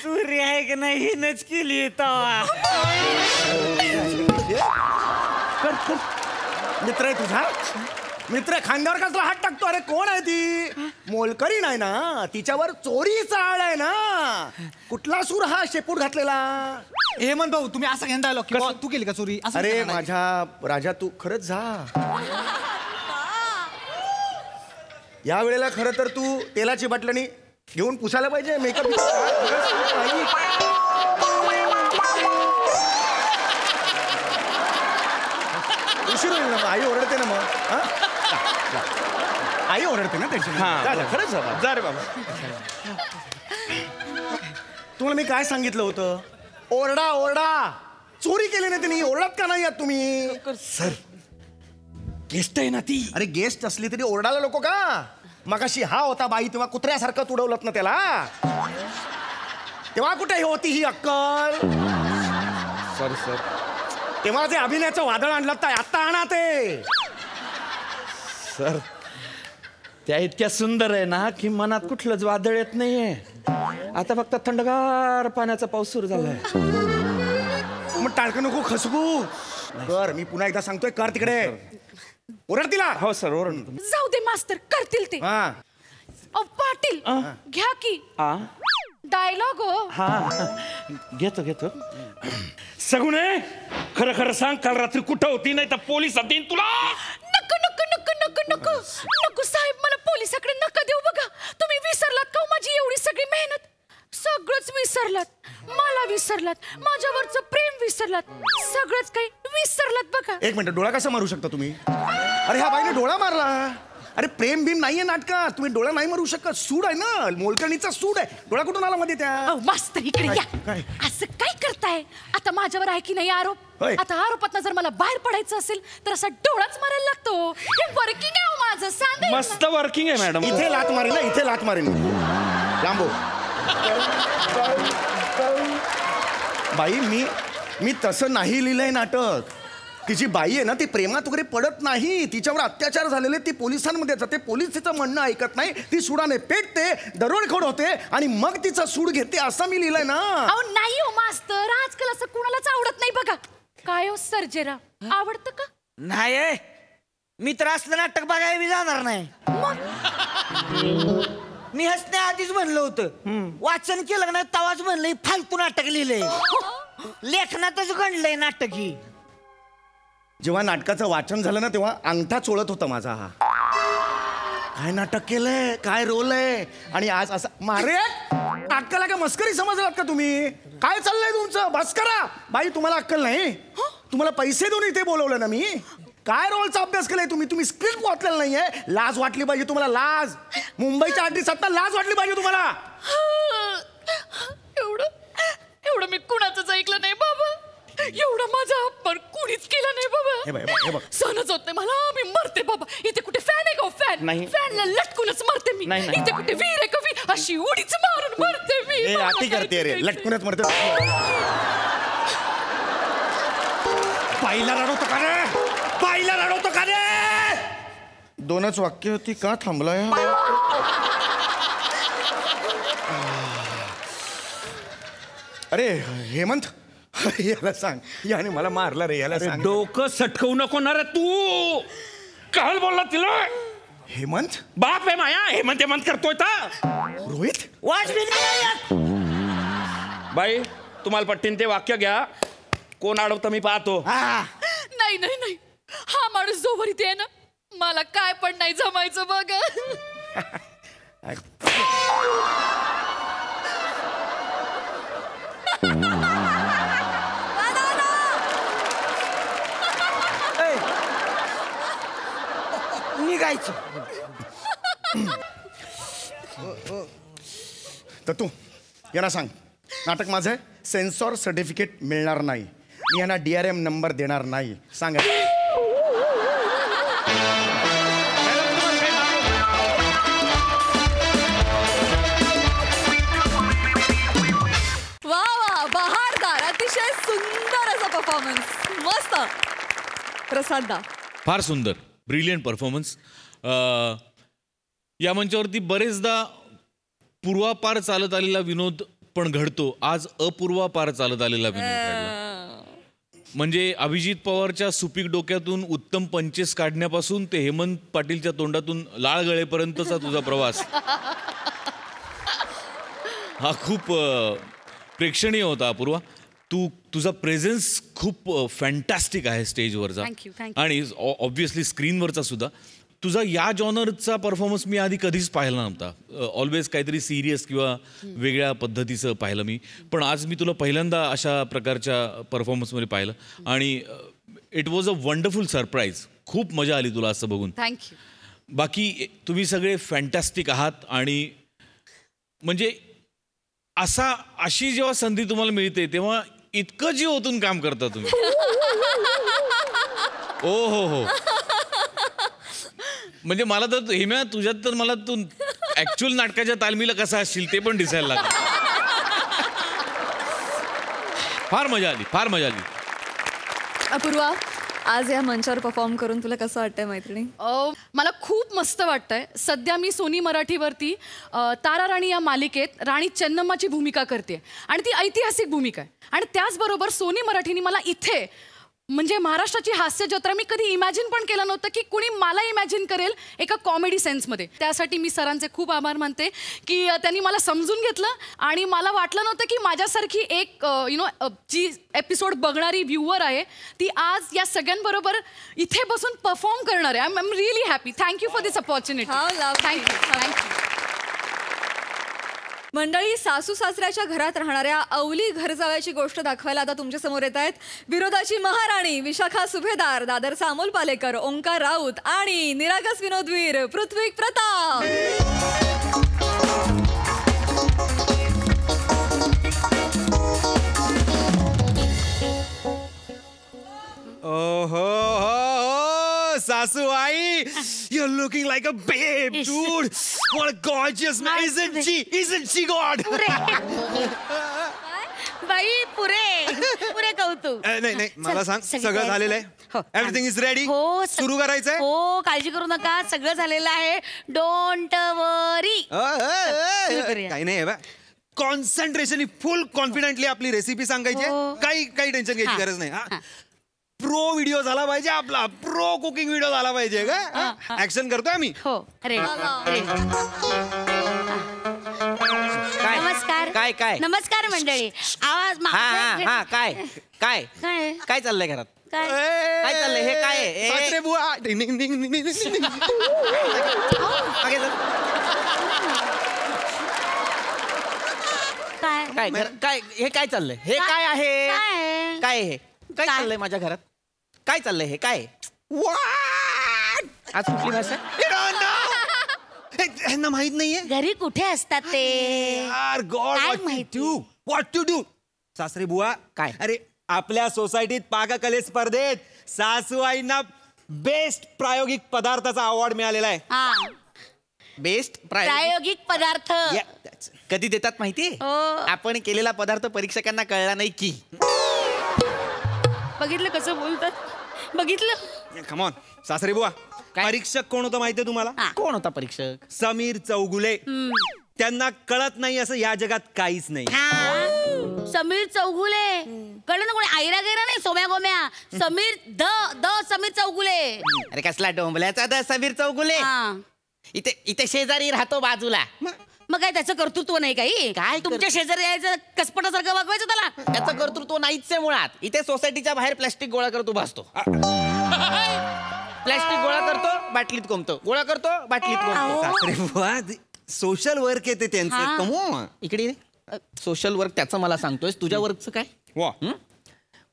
सूर्य आहे की नाही हिनच केली तवा. मित्र आहे तुझा? मित्र खांद्यावर कसला हात टाकतो? अरे कोण आहे ती? मोलकरी नाही ना, तिच्यावर चोरीचा आळ आहे ना. कुठला सूर हा शेपूट घातलेला? हेमंत भाऊ तुम्ही असं घेऊन डायलॉग तू केली का चोरी असं अरे नाही ना. माझ्या राजा तू खरंच जा. या वेळेला खरं तर तू तेलाची बाटलणी घेऊन पुसायला पाहिजे. मेकअप उशीर होईल ना मग. आई ओरडते ना मग. हा? जा. आई ओरडते ना टेन्शन. खरंच जा रे बाबा. तुम्हाला मी काय सांगितलं होतं? ओरडा ओरडा. चोरी केली नाही त्यांनी, ओरडत का नाही आहात तुम्ही? सर गेस्ट आहे ना ती. अरे गेस्ट असली तरी ओरडायला नको का? मगाशी हा होता बाई तेव्हा कुत्र्यासारखं तुडवलत ना त्याला. तेव्हा कुठे होती ही अक्कल? Sorry sir. तेव्हा जे अभिनयाचं वादळ आणलं तर आत्ता आणा ते. सर त्या इतक्या सुंदर आहे ना की मनात कुठलंच वादळ येत नाहीये. आता फक्त थंडगार पाण्याचा पाऊस सुरू झालाय. मग टाळकं नको खसबू कर. मी पुन्हा एकदा सांगतोय कर तिकडे. ओरड तिला. हो सर ओरड. जाऊ दे मास्तर करतील ते. हा पाटील घ्या की डायलॉग. हो हा घेतो घेतो. सगुणे खरं खरं सांग काल रात्री कुठं होती? नाही तर पोलिसात देईन तुला. नको नको नको नको नको नको साहेब मला पोलिसाकडे नका देऊ. बघा तुम्ही विसरलात का माझी एवढी सगळी मेहनत? सगळंच विसरलात. मला विसरलात, माझ्यावरचं प्रेम विसरलात, सगळंच काही विसरलात. बघा एक मिनिट. डोळा कसा मारू शकता तुम्ही? अरे ह्या बाईने डोळा मारला. अरे प्रेम भीम नाहीये नाटकात. तुम्ही डोळा नाही मारू शकत. सूड आहे ना, मोलकर्णीचा सूड आहे. डोळा कुठून आला मध्ये त्या? मास्तर इकडे या. काय? असं काय करताय? आता माझ्यावर आहे की नाही आरोप? होय. आता आरोपातनं जर मला बाहेर पडायचं असेल तर असा डोळाच मारायला लागतो. हे वर्किंग आहे हो माझं. सांगा मस्त वर्किंग आहे मॅडम. इथे लात मारेन ना, इथे लात मारेन. लांबो बाई. मी तसं नाही लिहिलंय नाटक. तिची बाई आहे ना ती प्रेमात वगैरे पडत नाही. तिच्यावर अत्याचार झालेले ती पोलिसांमध्ये जाते. पोलीस तिचं म्हणणं ऐकत नाही. ती सुडाने पेटते, दरोडेखोर होते आणि मग तिचा सूड घेते असं मी लिहिलंय ना. अहो नाही हो मास्तर, आजकाल असं कुणालाच आवडत नाही. बघा काय हो सर्जेरा आवडतं का? नाही मी तर असलं नाटक बघायला बी जाणार नाही. मी हसण्या आधीच म्हणलं होतं. वाचन केलं ना तवाच म्हणलंय फालतू नाटक लिहिलंय. लेखनातच गणलंय नाटक ही. जेव्हा नाटकाचं वाचन झालं ना तेव्हा अंगठा चोळत होता माझा. हा काय नाटक केलंय, काय रोल आहे. आणि आज असं मारे नाटकाला काय मस्करी समजलात का तुम्ही? काय चाललंय तुमचं? बस करा बाई. तुम्हाला अक्कल नाही? तुम्हाला पैसे देऊन इथे बोलवलं ना मी. काय रोलचा अभ्यास केलाय तुम्ही? तुम्ही स्क्रिप्ट वाचलेलं नाहीये. लाज वाटली पाहिजे तुम्हाला. लाज. मुंबईच्या आर्टिस्टांना लाज वाटली पाहिजे तुम्हाला. एवढं मी कुणाचंच ऐकलं नाही बाबा. एवढा माझा अपमान कुणीच केला नाही बाबा. सहनच होत नाही मला. मी मरते बाबा. इथे कुठे फॅन आहे का? फॅन नाही. फॅनला लटकूनच मरते मी. इथे कुठे वीर आहे का? वीर अशी उडीच मारून मरते मी. आती करते रे. लटकूनच मरते. बाईला रडवतो का रे? बाईला रडवतो का रे? दोनच वाक्य होती का थांबलाय? अरे हेमंत याला सांग. याने मला मारला रे. याला सांग. डोकं सटकवू नको ना रे तू. काल बोलला तिला. हेमंत बाप आहे माया. हेमंत हेमंत करतोय तर रोहित वाच बाई तुम्हाला पट्टीन ते वाक्य घ्या. कोण अडवतं मी पाहतो. नाही नाही नाही. हा माणूस जोवर इथे आहे ना मला काय पण नाही जमायचं बघा. निघायचं. तर तू यांना सांग नाटक माझं आहे. सेन्सॉर सर्टिफिकेट मिळणार नाही. मी यांना DRM नंबर देणार नाही. सांगा. मस्त. प्रसाद दा. फार सुंदर, ब्रिलियंट परफॉर्मन्स. या मंचावरती बरेचदा पूर्वापार चालत आलेला विनोद पण घडतो. आज अपूर्वापार चालत आलेला विनोद घडला. म्हणजे अभिजित पवारच्या सुपीक डोक्यातून उत्तम पंचेस काढण्यापासून ते हेमंत पाटीलच्या तोंडातून लाळ गळेपर्यंतचा तुझा प्रवास हा खूप प्रेक्षणीय होता अपूर्वा. तुझा प्रेझेन्स खूप फॅन्टॅस्टिक आहे स्टेजवरचा आणि ऑब्व्हियसली स्क्रीनवरचा सुद्धा. तुझा या जॉनरचा परफॉर्मन्स मी आधी कधीच पाहिला नव्हता. ऑलवेज काहीतरी सिरियस किंवा वेगळ्या पद्धतीचं पाहिलं मी. पण आज मी तुला पहिल्यांदा अशा प्रकारच्या परफॉर्मन्समध्ये पाहिलं आणि it was a wonderful surprise. खूप मजा आली तुला असं बघून. थँक्यू. बाकी तुम्ही सगळे फॅन्टॅस्टिक आहात आणि म्हणजे अशी जेव्हा संधी तुम्हाला मिळते तेव्हा इतकं जीव ओतून काम करता तुम्ही. ओ हो. म्हणजे मला तर हेम्या तुझ्यात तर मला तू ऍक्च्युअल नाटकाच्या तालमीला कसा असशील ते पण दिसायला लागलं. फार मजा आली. अपूर्वा, आज या मंचावर परफॉर्म करून तुला कसं वाटतंय मैत्रिणी? मला खूप मस्त वाटतंय. सध्या मी सोनी मराठीवरती तारा राणी या मालिकेत राणी चेन्नम्माची भूमिका करते आणि ती ऐतिहासिक भूमिका आहे. आणि त्याचबरोबर सोनी मराठीने मला इथे म्हणजे महाराष्ट्राची हास्य जत्रा मी कधी इमॅजिन पण केलं नव्हतं की कुणी मला इमॅजिन करेल एका कॉमेडी सेन्समध्ये. त्यासाठी मी सरांचे खूप आभार मानते की त्यांनी मला समजून घेतलं आणि मला वाटलं नव्हतं की माझ्यासारखी एक जी एपिसोड बघणारी व्ह्युअर आहे ती आज या सगळ्यांबरोबर इथे बसून परफॉर्म करणार आहे. I am really happy. Thank you for this opportunity. Thank you. मंडळी, सासू सासऱ्याच्या घरात राहणाऱ्या अवली घरजाव्याची गोष्ट दाखवायला आता तुमच्या समोर येत आहेत विरोधाची महाराणी विशाखा सुभेदार, दादरचा अमोल पालेकर, ओंकार राऊत आणि निरागस विनोदवीर पृथ्वी Pratap. Sasu Ai, you're looking like a babe, dude. What a gorgeous man. Isn't she God? बाई पुरे कौतुक. नाही मला सांग, सगळं झालेलं आहे? Everything is ready? हो. सुरू करायचंय? हो, काळजी करू नका, सगळं झालेलं आहे. डोंट वरी. काही नाही बा. कॉन्सन्ट्रेशन, फुल कॉन्फिडेंटली आपली रेसिपी सांगायची. काही टेन्शन घ्यायची गरज नाही. प्रो व्हिडिओ झाला पाहिजे आपला, प्रो कुकिंग व्हिडिओ झाला पाहिजे का? ऍक्शन करतोय आम्ही. हो. नमस्कार. काय नमस्कार मंडळी. आवाज काय चाललंय घरात? काय चाललंय? हे काय? सासरे बुवा. काय हे काय चाललंय? हे काय आहे? काय हे काय चाललंय माझ्या घरात? काय चाललंय? हे काय? आज कुठली भाषा? यांना माहित नाहीये घरी कुठे असतात ते. What to do. सासरे बुवा काय? अरे आपल्या सोसायटीत पाककले स्पर्धेत सासूआईंना बेस्ट प्रायोगिक पदार्थाचा अवॉर्ड मिळालेला आहे. बेस्ट प्रायोगिक पदार्थ कधी देतात माहिती? आपण केलेला पदार्थ परीक्षकांना कळला नाही की. बघितलं कसं बोलतात? बघितलं? कमॉन सासरे बुवा. परीक्षक कोण होतं माहितीये तुम्हाला? कोण होता परीक्षक? समीर चौगुले. त्यांना कळत नाही असं या जगात काहीच नाही. समीर चौगुले कळलं ना? कोणी आयरा गेरा नाही, सोम्या गोम्या. समीर द समीर चौगुले. अरे कसला डोंबल्याचा द समीर चौगुले? इथे शेजारी राहतो बाजूला. मग काय त्याचं कर्तृत्व नाही काही? काय तुमच्या शेजारी यायचं कसपटासारखं वागवायचं त्याला? त्याचं कर्तृत्व नाहीच आहे मुळात. इथे सोसायटीच्या बाहेर प्लॅस्टिक गोळा करतो भासतो. प्लॅस्टिक गोळा करतो, बाटलीत कोंबतो, गोळा करतो, बाटलीत कोंबतो. सोशल वर्क येते त्यांचं. कमो इकडे सोशल वर्क त्याचं मला सांगतोय. तुझ्या वर्कचं काय?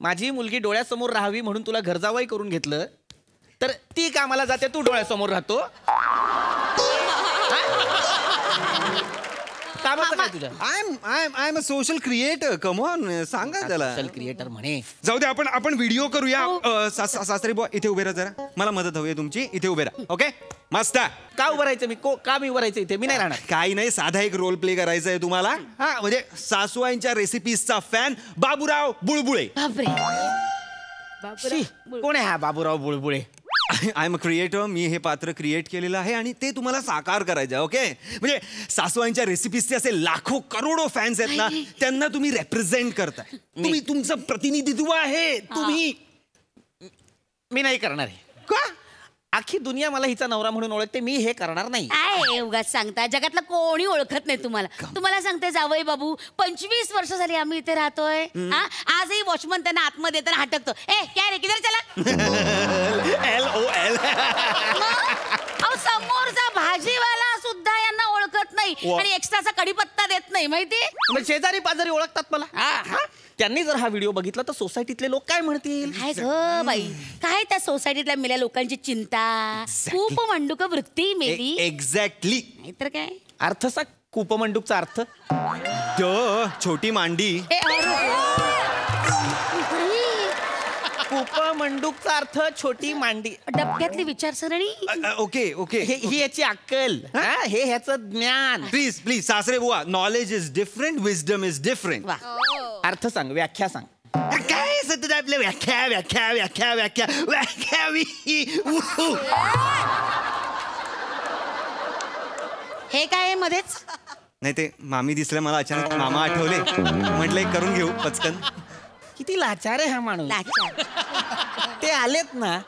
माझी मुलगी डोळ्यासमोर राहावी म्हणून तुला घरजावाई करून घेतलं, तर ती कामाला जाते, तू डोळ्यासमोर राहतो. I am a social creator. Come on सांगा त्याला. सोशल क्रिएटर म्हणे. जाऊ दे, आपण व्हिडिओ करूया. सासरे बुवा इथे उभे राहा जरा. मला मदत हवी तुमची. इथे उभे राहा. ओके मस्त. का उभं राहायचं? मी उभं राहायचं इथे? मी नाही राहणार. काही नाही, साधा एक रोल प्ले करायचा आहे तुम्हाला. म्हणजे सासूआईंच्या रेसिपीजचा फॅन बाबूराव बुळबुळे. कोण आहे हा Baburao Bulbule? I am a creator. मी हे पात्र क्रिएट केलेलं आहे आणि ते तुम्हाला साकार करायचं आहे. ओके, म्हणजे सासूबाईंच्या रेसिपीजचे असे लाखो करोडो फॅन्स आहेत ना, त्यांना तुम्ही रेप्रेझेंट करताय. तुम्ही तुमचं प्रतिनिधित्व आहे. तुम्ही मी नाही करणार आहे. का? अख्खी दुनिया मला हिचा नवरा म्हणून ओळखते. मी हे करणार नाही. काय उगाच सांगता? जगातलं कोणी ओळखत नाही तुम्हाला. तुम्हाला सांगते जावई बाबू, 25 वर्ष झाली आम्ही इथे राहतोय. आजही वॉचमन त्यांना आतमध्ये येताना हटकतो. ए काय रे, किधर चला. LOL. समोरचा भाजीवाला सुद्धा यांना ओळखत नाही आणि एक्स्ट्राचा कढीपत्ता देत नाही, माहिती? शेजारी पाजारी ओळखतात मला. त्यांनी जर हा व्हिडिओ बघितला तर सोसायटीतले लोक काय म्हणतील? काय ग बाई, काय त्या सोसायटीतल्या मेल्या लोकांची चिंता. खूप मंडूक वृत्ती मेली. एक्झॅक्टली. नाहीतर काय. अर्थसा कूपमंडूकचा अर्थ छोटी मांडी. कूपमंडूकचा अर्थ छोटी मांडी. डबक्यातली विचारसरणी. ओके ओके, ही याची अक्कल, हे ह्याचं ज्ञान. प्लीज प्लीज सासरे बुवा, knowledge is different, wisdom is different. अर्थ सांग, व्याख्या सांग. काय सतत आपल्या व्याख्या व्याख्या व्याख्या व्याख्या व्याख्या. हे काय मध्येच? नाही, ते मामी दिसल्या मला अचानक. मामा आठवले, म्हटलं एक करून घेऊ पचकन. किती लाचार आहे हा माणूस. ते आलेत ना,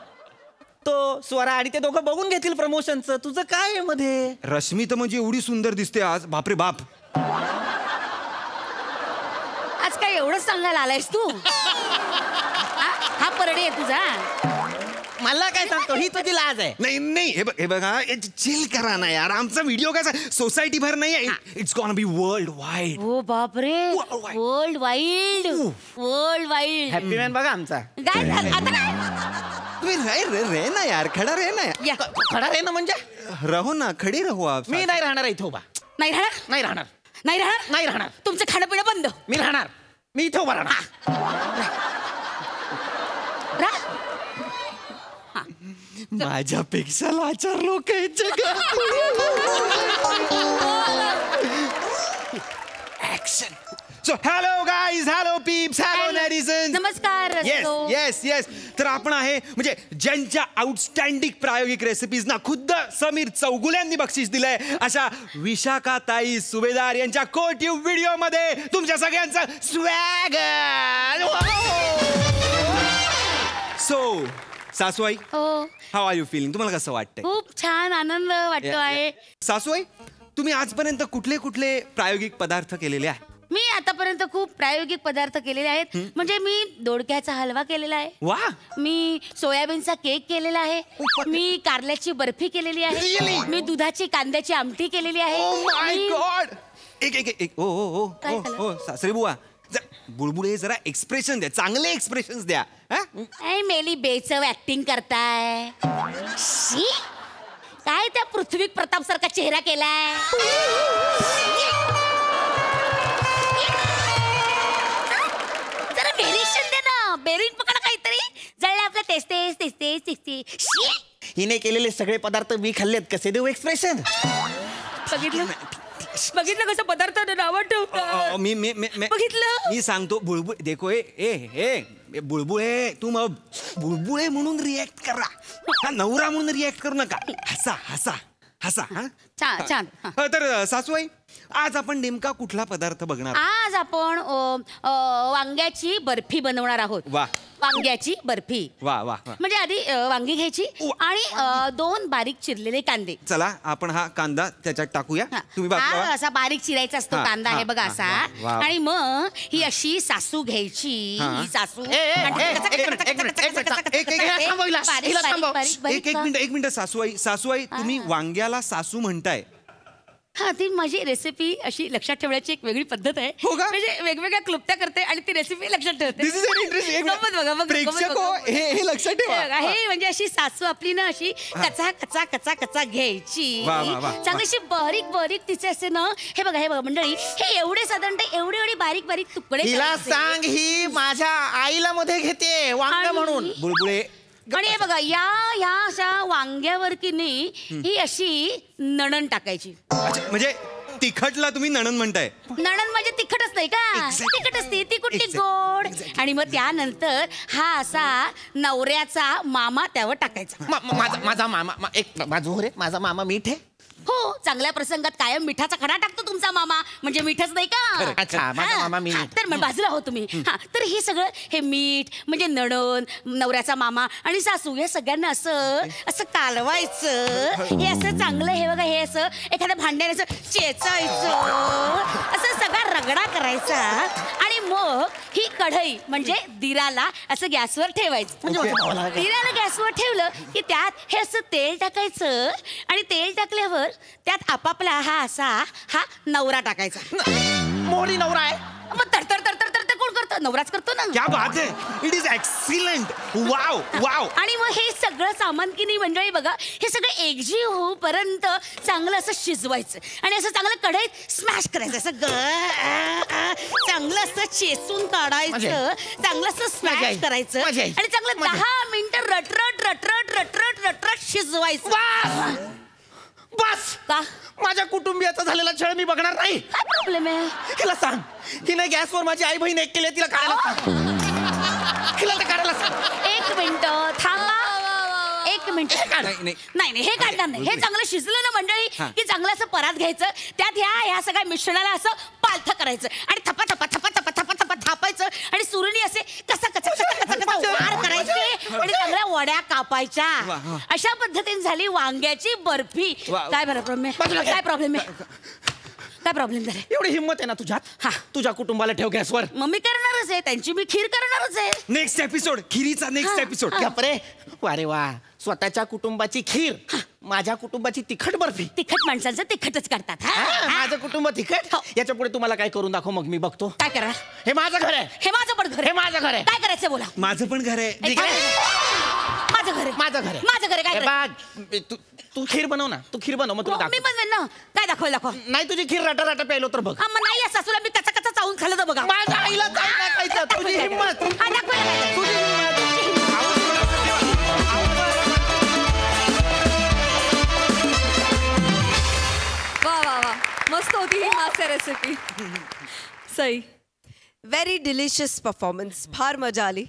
तो स्वरा आणि ते दोघं बघून घेतील प्रमोशनचं. तुझं काय आहे मध्ये? रश्मी तर म्हणजे एवढी सुंदर दिसते आज, बापरे बाप. आज काय एवढंच सांगायला आलायस तू? हा परडे आहे तुझा. मला काय सांगतो, ही तुझी लाज आहे. नाही नाही, हे बघा, चिल करा ना यार. आमचा व्हिडिओ कसा सोसायटी भर नाही, it's gone be world wide. Oh बापरे, world wide. World wide. Happy man बघा आमचा. काय झालं आता? काय तुम्ही रे ना यार, खडा रे ना. खडा रे ना म्हणजे रहो ना, खडी रहो आप. मी नाही राहणार इथं उभा. नाही राहणार. नाही राहणार. नाही राहणार. नाही राहणार. तुमचं खाणं पिणं बंद. मी राहणार. मी इथं उभा राहणार. माझ्यापेक्षा लाचार लोक आहेत जगात. Action. So hello guys, hello peeps, hello netizens. नमस्कार. Yes yes yes. तर आपण आहे म्हणजे ज्यांच्या आउटस्टँडिंग प्रायोगिक रेसिपीजना खुद्द समीर चौगुल्यांनी बक्षीस दिलंय अशा विशाखाताई सुभेदार यांच्या कोट्यूब व्हिडिओ मध्ये तुमच्या सगळ्यांचं स्वागत. सो सासूबाई, हाऊ आर यू फीलिंग? तुम्हाला कसं वाटतंय? खूप छान आनंद वाटतो आहे. सासूबाई, तुम्ही आजपर्यंत कुठले कुठले प्रायोगिक पदार्थ केलेले आहेत? मी आतापर्यंत खूप प्रायोगिक पदार्थ केलेले आहेत. म्हणजे मी दोडक्याचा हलवा केलेला आहे. वा. मी सोयाबीनचा केक केलेला आहे. मी कारल्याची बर्फी केलेली आहे. मी दुधाची कांद्याची आमटी केलेली आहे. ओ माय गॉड. एक ओ सासरे बुवा, बुळबुळे जरा एक्सप्रेशन द्या, चांगले एक्सप्रेशन्स द्या. मेली बेचव ऍक्टिंग करताय. काय त्या पृथ्वी प्रताप सारखा चेहरा केलाय. जरा व्हेरिएशन दे ना, बेरिंग पकडा काहीतरी. जळले आपलं तेच तेच. हिने केलेले सगळे पदार्थ मी खाल्लेत, कसे देऊ एक्सप्रेशन? बघितलं कसं पदार्थ नाव ठेवतात. बघितलं. मी सांगतो बुळबुळ देखो. ए बुळबुळे, तू मग बुळबुळे म्हणून रिॲक्ट करा, हा नवरा म्हणून रिॲक्ट करू नका. हसा हसा हसा. छान. तर सासूबाई, आज आपण नेमका कुठला पदार्थ बघणार? आज आपण वांग्याची बर्फी बनवणार आहोत. वा. वांग्याची बर्फी. वा वा. म्हणजे आधी वांगी घ्यायची आणि 2 बारीक चिरलेले कांदे. चला आपण हा कांदा त्याच्यात टाकूया. तुम्ही हा असा बारीक चिरायचा असतो कांदा, हे बघा असा. आणि मग ही अशी सासू घ्यायची. ही सासू एक मिनिट सासूबाई, तुम्ही वांग्याला सासू म्हणताय. हा, ती माझी रेसिपी अशी लक्षात ठेवण्याची एक वेगळी पद्धत आहे. म्हणजे वेगवेगळ्या क्लुप्त्या करते आणि ती रेसिपी लक्षात ठेवते. हे लक्षात ठेवा. हे म्हणजे अशी सासू आपली ना अशी कचा घ्यायची. चांगलीशी बारीक तिचे असे ना. हे बघा मंडळी, हे एवढे साधारणतः एवढे बारीक तुकडे. तिला सांग ही माझ्या आईला मध्ये घेते वांग म्हणून. बुळबुळे. आणि हे बघा, या अशा वांग्यावर की नाही ही अशी नणन टाकायची. म्हणजे तिखटला तुम्ही नणन म्हणताय. नणन म्हणजे तिखटच नाही का? तिखट असते ती कुठली गोड. आणि मग त्यानंतर हा असा नवऱ्याचा मामा त्यावर टाकायचा. माझा मामा एक बाजू रे, माझा मामा मीठ आहे. हो, चांगल्या प्रसंगात कायम मिठाचा खडा टाकतो तुमचा मामा, म्हणजे मीठच नाही का? अच्छा, माझा मामा मीठ. तर मग बाजूला हो तुम्ही. तर हे सगळं हे मीठ म्हणजे नणन, नवऱ्याचा मामा आणि सासू या सगळ्यांना असं असं कालवायचं. हे असं चांगलं हे बघा, हे असं एखाद्या भांड्याने असं चेचायचं, असं सगळा रगडा करायचा. आणि मग ही कढई म्हणजे दिराला असं गॅसवर ठेवायचं. दिराला गॅसवर ठेवलं की त्यात हे असं तेल टाकायचं आणि तेल टाकल्यावर त्यात आपापला हा असा हा नवरा टाकायचा. मोहरी नवरा आहे. मग तडतड तडतड तडतड कोण करतं? नवराच करतो ना. क्या बात है, it is excellent. Wow wow. आणि मग हे सगळं सामान की नाही मंडळी बघा, हे सगळं एकजीव होईपर्यंत चांगलं असं शिजवायचं आणि असं चांगलं कढईत स्मॅश करायचं. असं चांगलं असं चेचून काढायचं, चांगलं असं स्मॅश करायचं आणि चांगलं 10 मिनिटं रटरट रटरट रटरट रटरट शिजवायचं. बस का? माझ्या कुटुंबियाचा झालेला छळ मी बघणार नाही. काय प्रॉब्लेम आहे? हिला सांग, हिने गॅसवर माझी आई बहीण एक केली, तिला काढायला सांग. हिला काढायला सांग. एक मिनिट थांबा, एक मिनिट. नाही हे काढणार नाही. हे चांगलं शिजलं ना मंडळी की चांगलं असं परात घ्यायचं, त्यात ह्या सगळ्या मिश्रणाला असं पालथं करायचं आणि थपा थपा थपा थपा थपा थपा थापायचं आणि सुरणी असे कसा कसा कसा कसा कसा वार करायचे आणि चांगल्या वड्या कापायच्या. अशा पद्धतीने झाली वांग्याची बर्फी. काय बरं प्रॉब्लेम आहे? काय प्रॉब्लेम आहे? काय प्रॉब्लेम झाला? एवढी हिंमत आहे ना तुझ्यात? हा, तुझ्या कुटुंबाला ठेव गॅसवर. मग मी करणारच आहे, त्यांची मी खीर करणारच आहे. नेक्स्ट एपिसोड, खिरीचा नेक्स्ट एपिसोड. रे वारे वा, स्वतःच्या कुटुंबाची खीर, माझ्या कुटुंबाची तिखट बर्फी. तिखट माणसांचं तिखटच करतात. माझं कुटुंब तिखट. याच्या पुढे तुम्हाला काय करून दाखव, मग मी बघतो. काय करा? हे माझं घर आहे. हे माझं पण घर आहे. हे माझं घर आहे. काय करायचं बोला? माझं पण घर आहे. माझं घर आहे. माझं घर आहे. माझं घर आहे. काय तू खीर बनव ना, तू खीर बनव, मग तुला मी बनवेन ना. काय दाखव? नाही, तुझी खीर रटा रटा प्यायलो तर बघ. मग नाही या सासूला मी कचा कचा चावून खाल्लं तर बघा. माझ्या आईला चावून नाही खायचं. तुझी हिंमत. तुझी वा वा वा, मस्त होती ही मास्य recipe. Sai. Very delicious performance. फार मजा आली.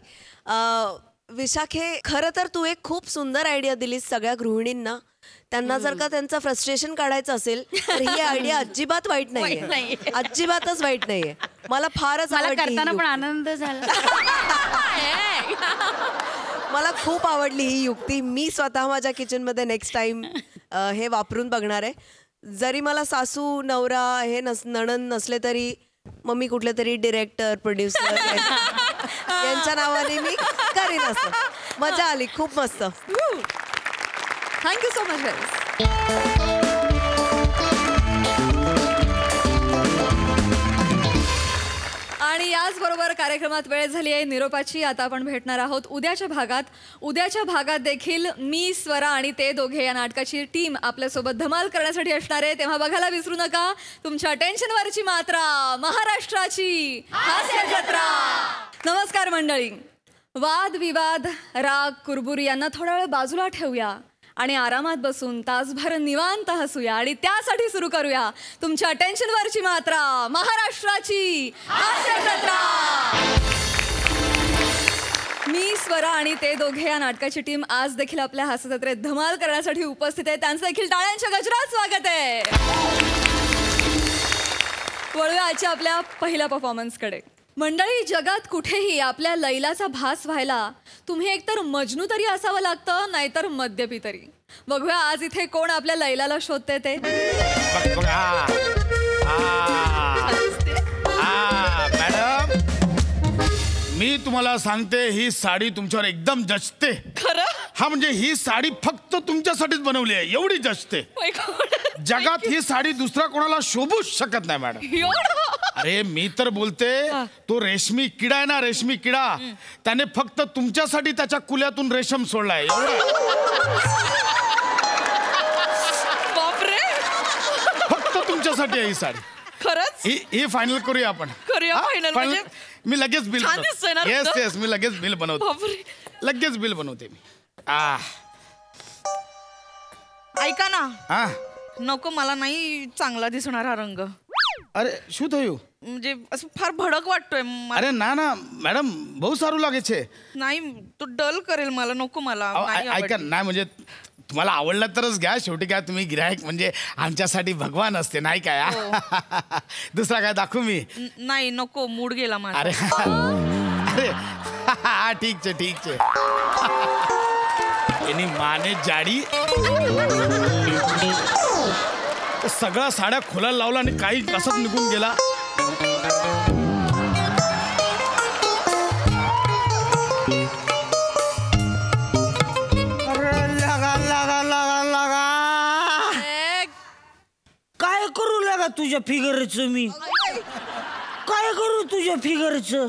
विशाखे, खरं तर तू एक खूप सुंदर आयडिया दिलीस सगळ्या गृहिणींना. त्यांना जर का त्यांचं फ्रस्ट्रेशन काढायचं असेल तर ही आयडिया अजिबात वाईट नाहीये. अजिबातच वाईट नाहीये. मला फारच करताना पण आनंद झाला. मला खूप आवडली ही युक्ती. मी स्वतः माझ्या किचनमध्ये नेक्स्ट टाइम हे वापरून बघणार आहे. जरी मला सासू नवरा हे नणन नसले तरी मम्मी कुठले तरी डिरेक्टर प्रोड्युसर यांच्या नावाने मी करीन असं. मजा आली, खूप मस्त. Thank you so much. आणि याचबरोबर कार्यक्रमात वेळ झाली आहे निरोपाची. आता आपण भेटणार आहोत उद्याच्या भागात. उद्याच्या भागात देखील मी, स्वरा आणि ते दोघे या नाटकाची टीम आपल्यासोबत धमाल करण्यासाठी असणार आहे. तेव्हा बघायला विसरू नका तुमच्या टेन्शनवरची मात्रा, महाराष्ट्राची हास्य जत्रा. नमस्कार मंडळी. वाद विवाद, राग, कुरबुरी यांना थोडा वेळ बाजूला ठेवूया आणि आरामात बसून तासभर निवांत हसूया. आणि त्यासाठी सुरू करूया तुमच्या टेन्शनवरची मात्रा, महाराष्ट्राची हास्य जत्रा. मी, स्वरा आणि ते दोघे या नाटकाची टीम आज देखील आपल्या हास्य जत्रेत धमाल करण्यासाठी उपस्थित आहे. त्यांचं देखील टाळ्यांच्या गजरात स्वागत आहे. वळूया आजच्या आपल्या पहिल्या परफॉर्मन्सकडे. मंडळी, जगात कुठेही आपल्या लैलाचा भास व्हायला तुम्ही एकतर मजनू तरी असावं लागतं, नाहीतर मद्यपी तरी. बघूया आज इथे कोण आपल्या लैलाला शोधते ते. मॅडम, मी तुम्हाला सांगते, ही साडी तुमच्यावर एकदम जचते. खरं? हा, म्हणजे ही साडी फक्त तुमच्यासाठीच बनवली आहे, एवढी जचते. जगात ही साडी दुसरा कोणाला शोभूच शकत नाही मॅडम. अरे मी तर बोलते, तो रेशमी किडा आहे ना, रेशमी किडा, त्याने फक्त तुमच्यासाठी त्याच्या कुल्यातून रेशम सोडलाय. बापरे, फक्त तुमच्यासाठी आहे ही साडी. खरंच? ही फायनल करूया आपण. करूया फायनल. मी लगेच बिल बनवतो. येस मी लगेच बिल बनवतो. लगेच बिल बनवते मी. ऐका ना, नको मला नाही चांगला दिसणार हा रंग. અરે શું થયું? म्हणजे असं फार भडक वाटतोय मला. અરે ના ના મેડમ બહુ સારું લાગે છે. नाही तो डल करेल मला. नको मला नाही ऐका आवडत. नाही म्हणजे तुम्हाला आवडला तरच घ्या. शेवटी काय तुम्ही गिरायक म्हणजे आमच्यासाठी भगवान असते नाही काय. दुसरा काय दाखवू मी? नाही नको मूड गेला माझा. अरे अरे हा ठीक છે ठीक છે. એની માને જાડી सगळ्या साड्या खोलायला लावला आणि काही कसंच निघून गेला. काय करू लागा तुझ्या फिगरचं मी? काय करू तुझ्या फिगरचं?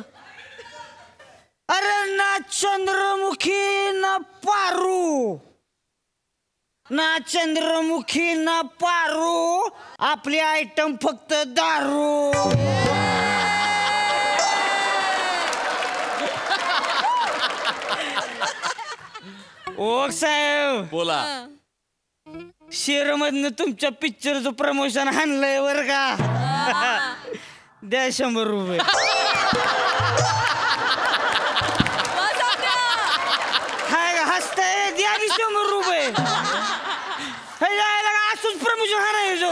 अरे ना चंद्रमुखी ना पारू, ना चंद्रमुखी ना पारू, आपली आयटम फक्त दारू. ओ साहेब बोला. शेरमधनं तुमच्या पिक्चरचं प्रमोशन हाणलंय बर का. द्या 100 रुपये. हाय हसताय द्या 100 रुपये. असंच प्रमोशन हाणायचं.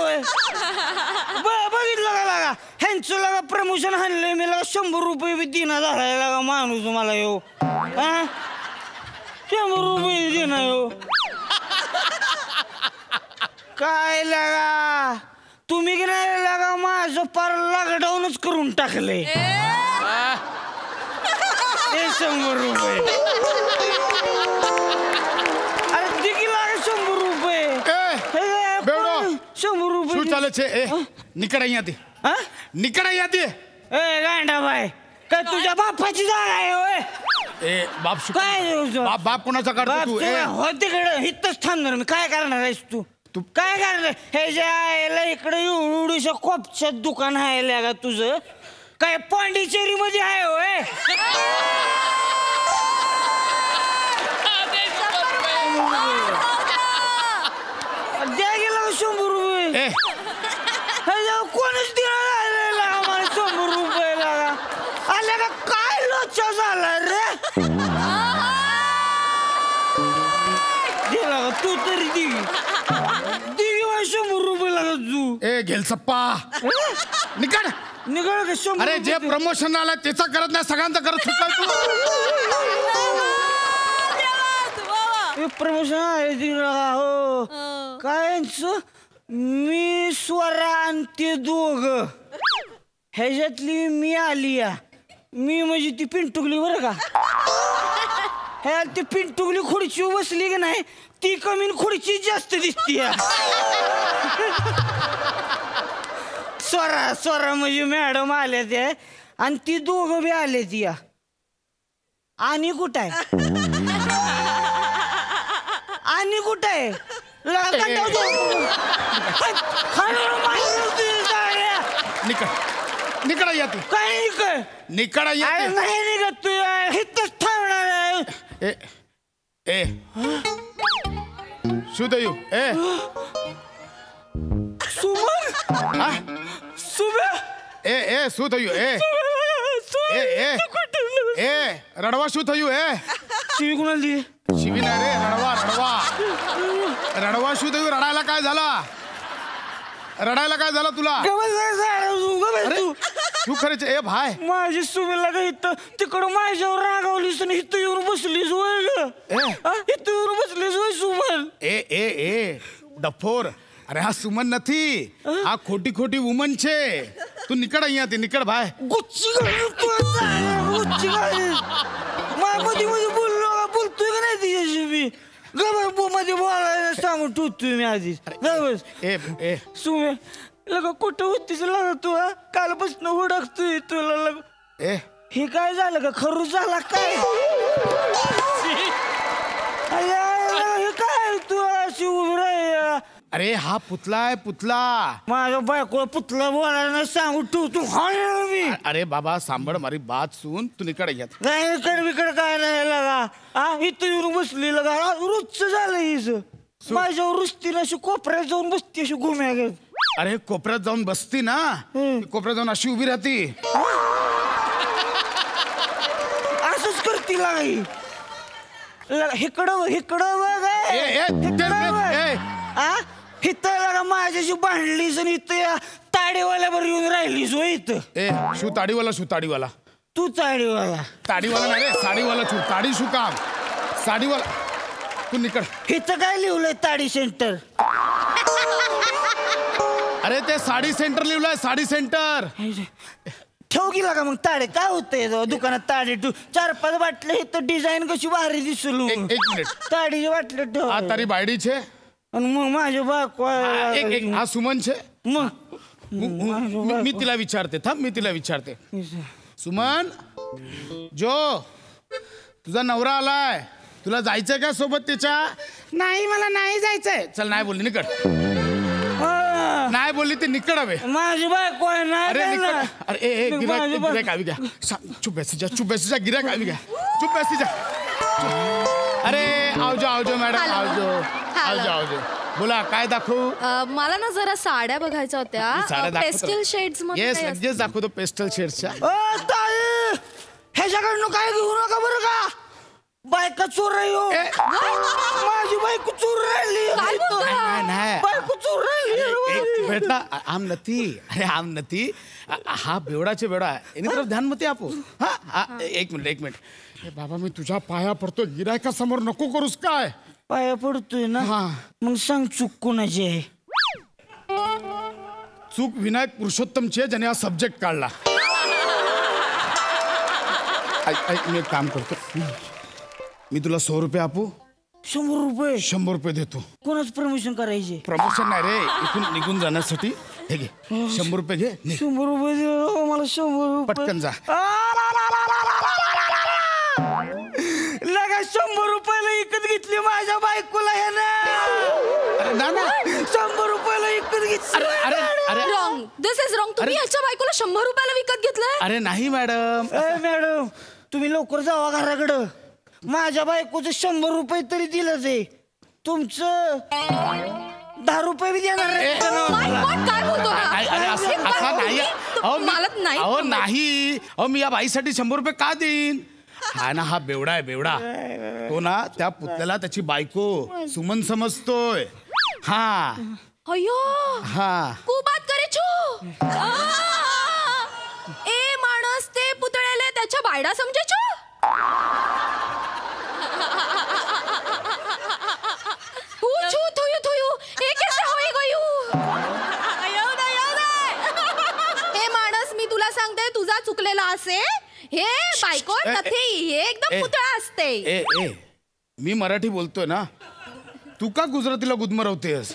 बघितलं का लागा ह्यांचं लागा प्रमोशन हाणलंय मी लागा 100 रुपये बी दिना झालाय लागा माणूस मला येऊ. 100 रुपये दिना येऊ. काय लागा तुम्ही की नाही लागा माझं पार लॉकडाऊनच करून टाकले. 100 रुपये. अरे दिकी लागा 100 रुपये. 100 रुपये. શું ચાલે છે? એ નીકળ અહીંયાથી. નીકળ અહીંયાથી. ए गांडा बाय काय तुझ्या बापाची जागा आहे होय? ए बाप काय बाप बाप कोणाचा काढतो तू? हो तिकडे इथंच थांबणार मी. काय करणार आहेस तू? तू काय करणार? हे जे आहे इकडे एवढूशा कोपच्यात दुकान आहे का तुझं? काय पांडिचेरी मध्ये आहे होय? द्या गेला 100 रुपये. कोणच दिला आम्हाला 100 रुपये लागा. आल्या का काय लोचा झाला रे? दिला तू तरी दि 100 रुपये लागा तू. ए घेलसप्पा निकड निघाल का 100? अरे जे प्रमोशन आला त्याचं करत नाही सगळ्यांचं करत सुटलाय तू. प्रमोशन आहे दिला हो. काय मी स्वरा आणि ते दोघ ह्याच्यातली मी आली. मी म्हणजे ती पिंटुकली बरं का. ह्या ती पिंटुकली खुर्ची बसली की नाही ती कमी खुर्ची जास्त दिसती. स्वरा स्वरा म्हणजे मॅडम आल्या त्या आणि ती दोघं बी आले ती. आणि कुठं आहे? आणि कुठं आहे? निकडा या तू. काय निकड? निकडा या. नाही निघत तू इथंच थांबणार आहे. ए શું થયું? એ સુમન સુબે એ શું થયું? એ રડવા શું થયું? शिवी कोणाला दिली? शिवी नाही रे रडवा रडवा रडवा શું થયું? रडायला काय झाला? रडायला काय झालं तुला? तू खरंच ए भाय माझी सुमीला का इथं तिकडं माझ्यावर रागावलीस आणि इथं येऊन बसलीस होय ग. इथं येऊन बसलीस होय सुमन? ए डफोर अरे हा सुमन નથી આ ખોટી ખોટી વુમન છે. તું નીકળ અહીંયાથી નીકળ ભાઈ. गुच्ची गुच्ची मध्ये बोलतोय का नाही तिच्याशी मी? मध्ये बोलायला सांगून ठेवतोय मी आधीच. सुमे लगा कुठं होतीस लागा तू? कालपासून हुडकतोय तुला लग. हे काय झालं का? खरू झाला काय? हे काय तू अशी उभी राही? अरे हा पुतला आहे पुतला. माझ्या बायको पुतला बोलायला सांगू तू मी. अरे बाबा सांभाळ मारी बात सुन. तू निकड यात. नाही इकड बिकड काय नाही लगा. इथं येऊन बसली लगा रोजच झालं हिच. माझ्यावर रुसती ना, अशी कोपऱ्यात जाऊन बसती, अशी घुम्या घेत. अरे कोपऱ्यात जाऊन बसती ना, कोपऱ्यात जाऊन अशी उभी राहती. असंच करती लागाई. इकडं इथं लगा माझ्याशी भांडलीस आणि इथं ताडीवाल्यावर येऊन राहिलीस हो इथं. शू ताडीवाला तू ताडीवाला नाही रे, साडीवाला शू. ताडी शू काम साडीवाला. तू निकड. इथं काय लिहिलंय ताडी सेंटर? अरे ते साडी सेंटर लिहिलंय, साडी सेंटर. ठेव गेला का मग ताडे? काय होतंय दुकानात ताडे? तू 4-5 बाटले इथं डिझाईन कशी भारी दिसलो. एक मिनिट. ताडीचे बाटले ठेव. आ तारी बायडी छे आणि मग माझे बाको हा सुमन छे. मग मी तिला विचारते. थांब, मी तिला विचारते. सुमन, जो तुझा नवरा आलाय, तुला जायचंय का सोबत त्याच्या? नाही, मला नाही जायचंय. चल, नाही बोलली निकड. नाही बोलली ते निकड हवे. माझी बायको आहे ना. अरे निकड. अरे गिराक आवी घ्या. चुप बैसी जा, गिराक आवी घ्या. चुप बैसी जा. अरे आवजो मॅडम, आवजो. बोला, काय दाखवू? मला ना जरा साड्या बघायच्या होत्या, पेस्टल शेड्स मध्ये. येस, लगेच दाखवतो पेस्टल शेड्सच्या. ह्याच्याकडनं काय घेऊ नका बरं का. बायका चोर राही हो. माझी बायको चोर राहिली. बायको चोर राहिली. बेटा आम नथी. हा बेवडाचे बेवडा. यानी तरफ ध्यान मते आपो. हा, एक मिनिट. बाबा, मी तुझ्या पाया पडतो, गिरायका समोर नको करूस. काय पाया पडतोय ना? मग सांग चूक कोणाची आहे? चूक विनायक पुरुषोत्तमची आहे, ज्याने हा सब्जेक्ट काढला. ऐक, मी एक काम करतो. मी तुला 100 रुपये आपू. 100 रुपये? 100 रुपये देतो. कोणाच प्रमोशन करायचे? प्रमोशन नाही रे, इथून निघून जाण्यासाठी. हे घे, 100 रुपये घे. 100 रुपये दे मला. 100 रुपये पटकन जा. लगा 100 रुपयाला विकत घेतली माझ्या बायकोला. हे ना 100 रुपयाला विकत घेतली. Wrong, this is wrong. तुम्ही ह्याच्या बायकोला 100 रुपयाला विकत घेतलंय? अरे नाही मॅडम. मॅडम, तुम्ही लवकर जावा घराकडं. माझ्या बायकोचं 100 रुपये तरी दिलं ते. तुमचं 10 रुपये बी देणार काय बोलतो? नाही. मी या बाईसाठी 100 रुपये का देईन? हा ना, हा बेवडा आहे, बेवडा. तो ना त्या पुतल्याला त्याची बायको सुमन समजतोय. हा अयो, हा कू बात करे छू. ए माणस, ते पुतळ्याला त्याच्या बायडा समजे छू. हे कैसे होई गयू? हे माणस, मी तुला सांगते, तुझा चुकलेला असे. हे बायको नथे, हे एकदम पुतळा असते. मी मराठी बोलतोय ना, तू का गुजरातीला गुदमरवतेस?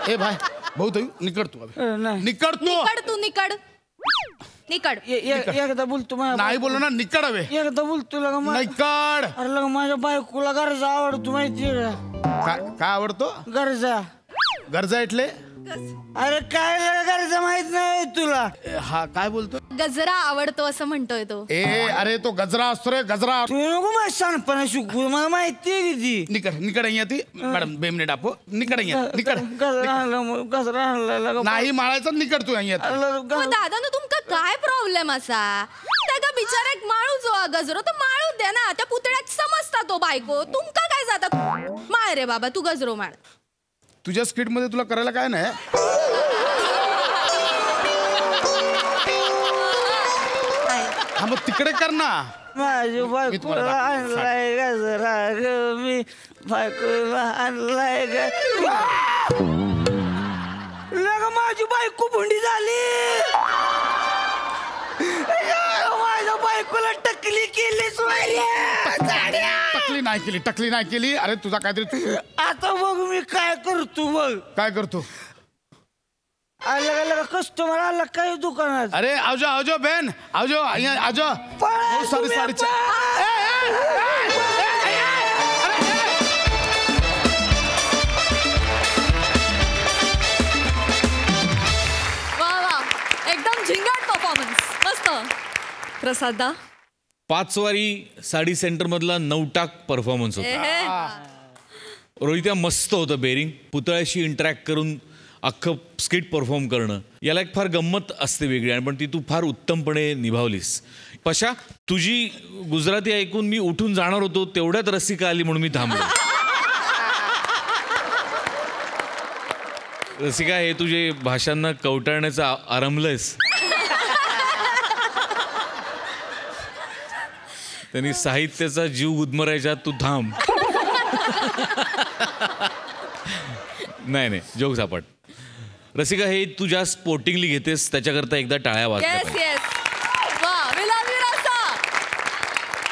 ए भाई, भाऊ तू निकड. तू निकड. एकदा बोलतो. नाही बोललो ना, निकड हवे. एकदा बोलतो लगा. निकड. अरे लगा माझ्या बायकोला गरजा आवडतो, माहितीये का? काय आवडतो? गरजा इटले. अरे काय गरजा माहित नाही तुला? हा, काय बोलतो? गजरा आवडतो असं म्हणतोय तो. अरे तो गजरा असतो रे, गजरा. तू नको माझ्या शानपणा शिकू, मला माहितीये किती. निकड ती मॅडम 2 मिनिट आपो. निकड. गजरा आणला नाही माळायचा. निकड तू. दादा ना, तुमका काय प्रॉब्लेम असा? त्या बिचारा एक माळू जो गजरो तो माळू द्या ना. त्या पुतळ्यात समजता तो बायको. तुमका काय जातात? माळ रे बाबा, तू गजरो माळ. तुझ्या स्किट मध्ये तुला करायला काय नाही? हा, मग तिकडे कर ना. माझी बायकोला आणलाय गजरा ग, मी बायकोला आणलाय ग. माझी बायको भुंडी झाली. माझ्या बायकोला टकली केली. टकली नाही केली. अरे तुझा काहीतरी. आता बघ मी काय करतो. बघ काय करतो? आला कस्टमर आला काय दुकानात. अरे आवजो बेन, आवजो. सॉरी. वा, एकदम झिंगाट परफॉर्मन्स. मस्त. प्रसादा, पाचवारी साडी सेंटरमधला 9 टाक परफॉर्मन्स होता. रोहित्या मस्त होतं बेरिंग. पुतळ्याशी इंटरॅक्ट करून अख्खं स्किट परफॉर्म करणं याला एक फार गंमत असते वेगळी, आणि पण ती तू फार उत्तमपणे निभावलीस. पशा, तुझी गुजराती ऐकून मी उठून जाणार होतो, तेवढ्यात रसिका आली म्हणून मी थांबलो. रसिका, हे तुझे भाषांना कवटाळण्याचं आरंभलंयस. त्यांनी साहित्याचा जीव गुदमरायच्या, तू थांब. नाही जोक सापड. रसिका, हे तू ज्या स्पोर्टिंगली घेतेस त्याच्याकरता एकदा टाळ्या वाजल्या.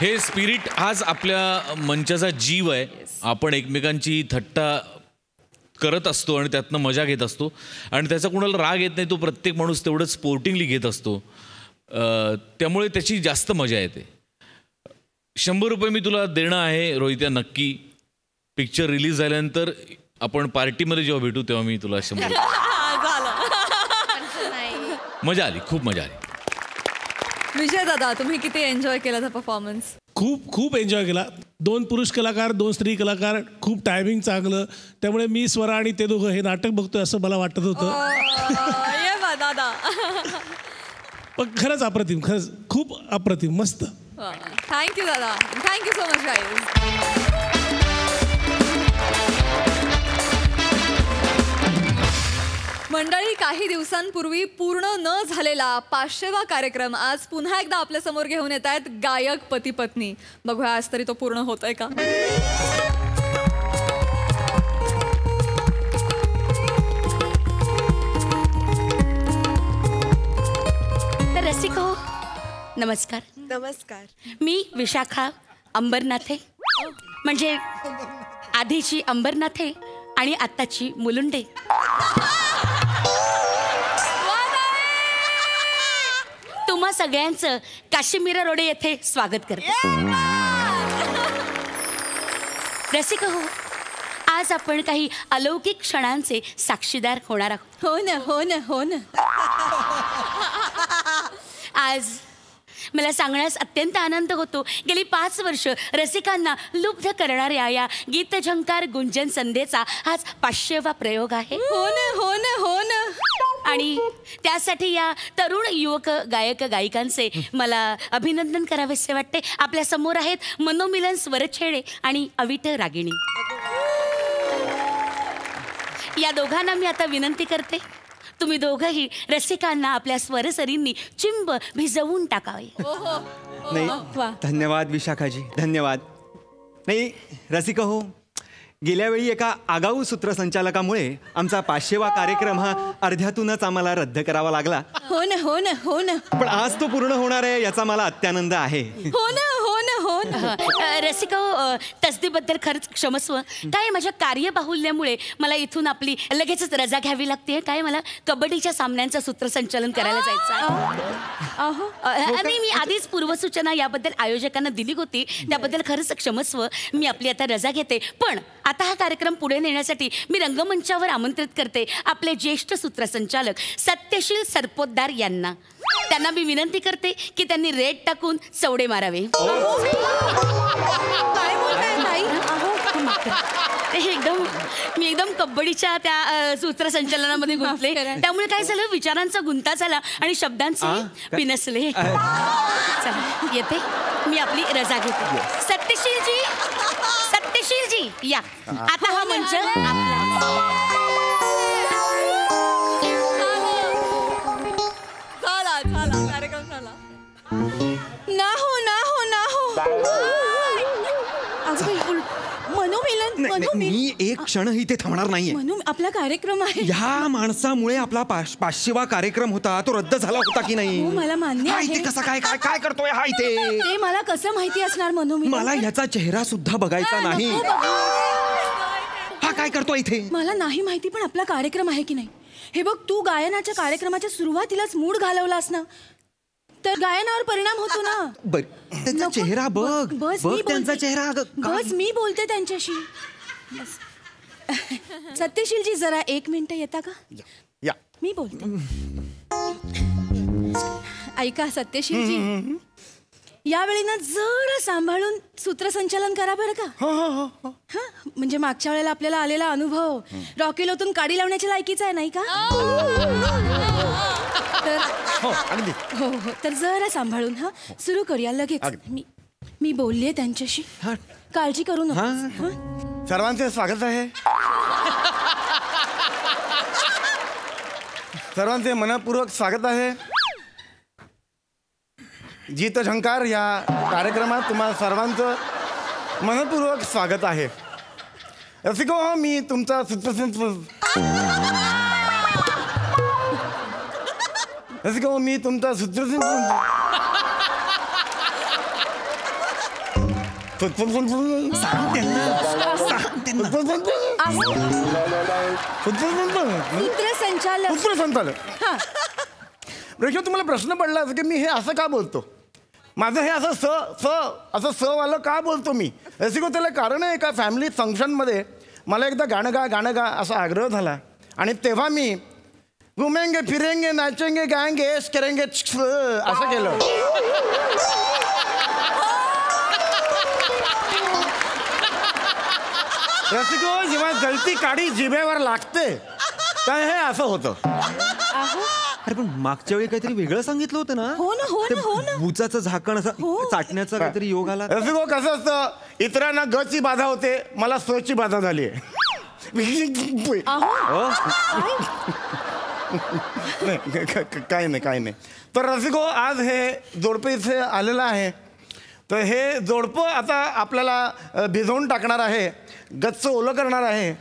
हे स्पिरिट आज आपल्या मंचाचा जीव आहे. आपण एकमेकांची थट्टा करत असतो आणि त्यातनं मजा घेत असतो, आणि त्याचा कुणाला राग येत नाही. तो प्रत्येक माणूस तेवढं स्पोर्टिंगली घेत असतो, त्यामुळे त्याची जास्त मजा येते. 100 रुपये मी तुला देणं आहे रोहित्या, नक्की. पिक्चर रिलीज झाल्यानंतर आपण पार्टीमध्ये जेव्हा भेटू तेव्हा मी तुला 100 मजा आली, खूप मजा आली. विजय दादा, तुम्ही किती एन्जॉय केला हा परफॉर्मन्स? खूप एन्जॉय केला. 2 पुरुष कलाकार, 2 स्त्री कलाकार, खूप टायमिंग चांगलं. त्यामुळे मी, स्वरा आणि ते दोघं हे नाटक बघतोय असं मला वाटत होतं. दादा पण खरंच अप्रतिम, खरंच खूप अप्रतिम, मस्त. थँक्यू दादा, थँक्यू सो मच गाईज. मंडळी, काही दिवसांपूर्वी पूर्ण न झालेला 500वा कार्यक्रम आज पुन्हा एकदा आपल्या समोर घेऊन येत आहेत गायक पती पत्नी. बघूया आज तरी तो पूर्ण होतोय का. तर रसिको, नमस्कार. नमस्कार. मी विशाखा अंबरनाथे, म्हणजे आधीची अंबरनाथे आणि आत्ताची मुलुंडे. तुम्हा सगळ्यांचं काश्मीर रोडे येथे स्वागत करते. रसिक हो, आज आपण काही अलौकिक क्षणांचे साक्षीदार होणार आहोत. हो ना, हो ना, हो ना. आज मला सांगण्यास अत्यंत आनंद होतो, गेली 5 वर्ष रसिकांना लुब्ध करणाऱ्या या गीतझंकार गुंजन संध्येचा आज 500वा प्रयोग आहे. हो ना, हो ना, हो ना. आणि त्यासाठी या तरुण युवक गायक गायिकांचे मला अभिनंदन करावेसे वाटते. आपल्या समोर आहेत मनोमिलन स्वरछेडे आणि अविट रागिणी. या दोघांना मी आता विनंती करते, तुम्ही दोघंही रसिकांना आपल्या स्वरसरींनी चिंब भिजवून टाकावे. नाही, धन्यवाद विशाखाजी, धन्यवाद. नाही रसिका हो, गेल्या वेळी एका आगाऊ सूत्रसंचालकामुळे आमचा 500वा कार्यक्रम हा अर्ध्यातूनच आम्हाला रद्द करावा लागला. हो ना, हो ना, हो ना. पण आज तो पूर्ण होणार आहे याचा मला अत्यानंद आहे. हो ना, हो ना, हो ना. रसिका, तसदीबद्दल खरंच क्षमस्व. काय माझ्या कार्यबाहुल्यामुळे मला इथून आपली लगेचच रजा घ्यावी लागते. काय मला कबड्डीच्या सामन्यांचं सूत्रसंचालन करायला जायचं. आणि मी आधीच पूर्वसूचना याबद्दल आयोजकांना दिली होती, त्याबद्दल खरंच क्षमस्व. मी आपली आता रजा घेते. पण आता हा कार्यक्रम पुढे नेण्यासाठी मी रंगमंचावर आमंत्रित करते आपले ज्येष्ठ सूत्रसंचालक सत्यशील सरपोतदार यांना. त्यांना मी विनंती करते की त्यांनी रेड टाकून चवडे मारावे. मी एकदम कबड्डीच्या त्या सूत्रसंचालनामध्ये गुंतले, त्यामुळे काय झालं, विचारांचा गुंता झाला आणि शब्दांचे पिनसले. चला येते, मी आपली रजा घेते. सत्यशीलजी, सत्यशीलजी या, आता हा मंच आपला. कार्यक्रम झाला. ना हो, ना हो, ना हो. मनोमिलन, मी एक क्षणही इथे थांबणार नाहीये. आपला कार्यक्रम आहे. या माणसामुळे आपला 500वा कार्यक्रम होता तो रद्द झाला होता की नाही? मला मान्य आहे. इथे कसं काय काय काय करतोय हा इथे? ते मला कसं माहिती असणार मनोमिलन? मला ह्याचा चेहरा सुद्धा बघायचा नाही. हा काय करतोय इथे? मला नाही माहिती, पण आपला कार्यक्रम आहे की नाही हे बघ. तू गायनाच्या कार्यक्रमाच्या सुरुवातीलाच मूड घालवलास ना, तर गायनावर परिणाम होतो ना. बर, त्यांचा चेहरा बघ, बघ त्यांचा चेहरा. बस मी बोलते त्यांच्याशी. सत्यशीलजी जरा 1 मिनिट येता का? या, मी बोलते. ऐका सत्यशीलजी, यावेळी ना जरा सांभाळून सूत्रसंचालन करा बरं का. हा म्हणजे मागच्या वेळेला आपल्याला आलेला अनुभव रॉकेलोतून काडी लावण्याच्या लायकीचा आहे नाही का. हो हो तर जरा सांभाळून. हा सुरू करूया लगेच. मी बोललीये त्यांच्याशी, काळजी करू नका. सर्वांचे स्वागत आहे. सर्वांचे मनपूर्वक स्वागत आहे. जीत झंकार या कार्यक्रमात तुम्हा सर्वांचं मनपूर्वक स्वागत आहे. रसिको हो, मी तुमचा रसिको मी तुमचा सूत्रसंचालक. रेखा, तुम्हाला प्रश्न पडला की मी हे असं का बोलतो, माझं हे असं स वालं का बोलतो मी. रसिको, त्याला कारण आहे. एका फॅमिली फंक्शनमध्ये मला एकदा गाणं गा असा आग्रह झाला आणि तेव्हा मी घुमेंगे फिरेंगे नाचेंगे गाएंगे ऐश करेंगे असं केलं. रसिको, जेव्हा जलती काडी जिभेवर लागते तर हे असं होतं. अरे पण मागच्या वेळी काहीतरी वेगळं सांगितलं होतं ना. हो ना हो ना हो ना. बुचाचं झाकण असं चाटण्याचा काहीतरी योग आला. रसिको, कसं असतं, इतरांना गची बाधा होते, मला स्वची बाधा झाली आहे. काय नाही. तर रसिको, आज हे जोडपं इथे आलेलं आहे. तर हे जोडपं आता आपल्याला भिजवून टाकणार आहे, गच्च ओलं करणार आहे.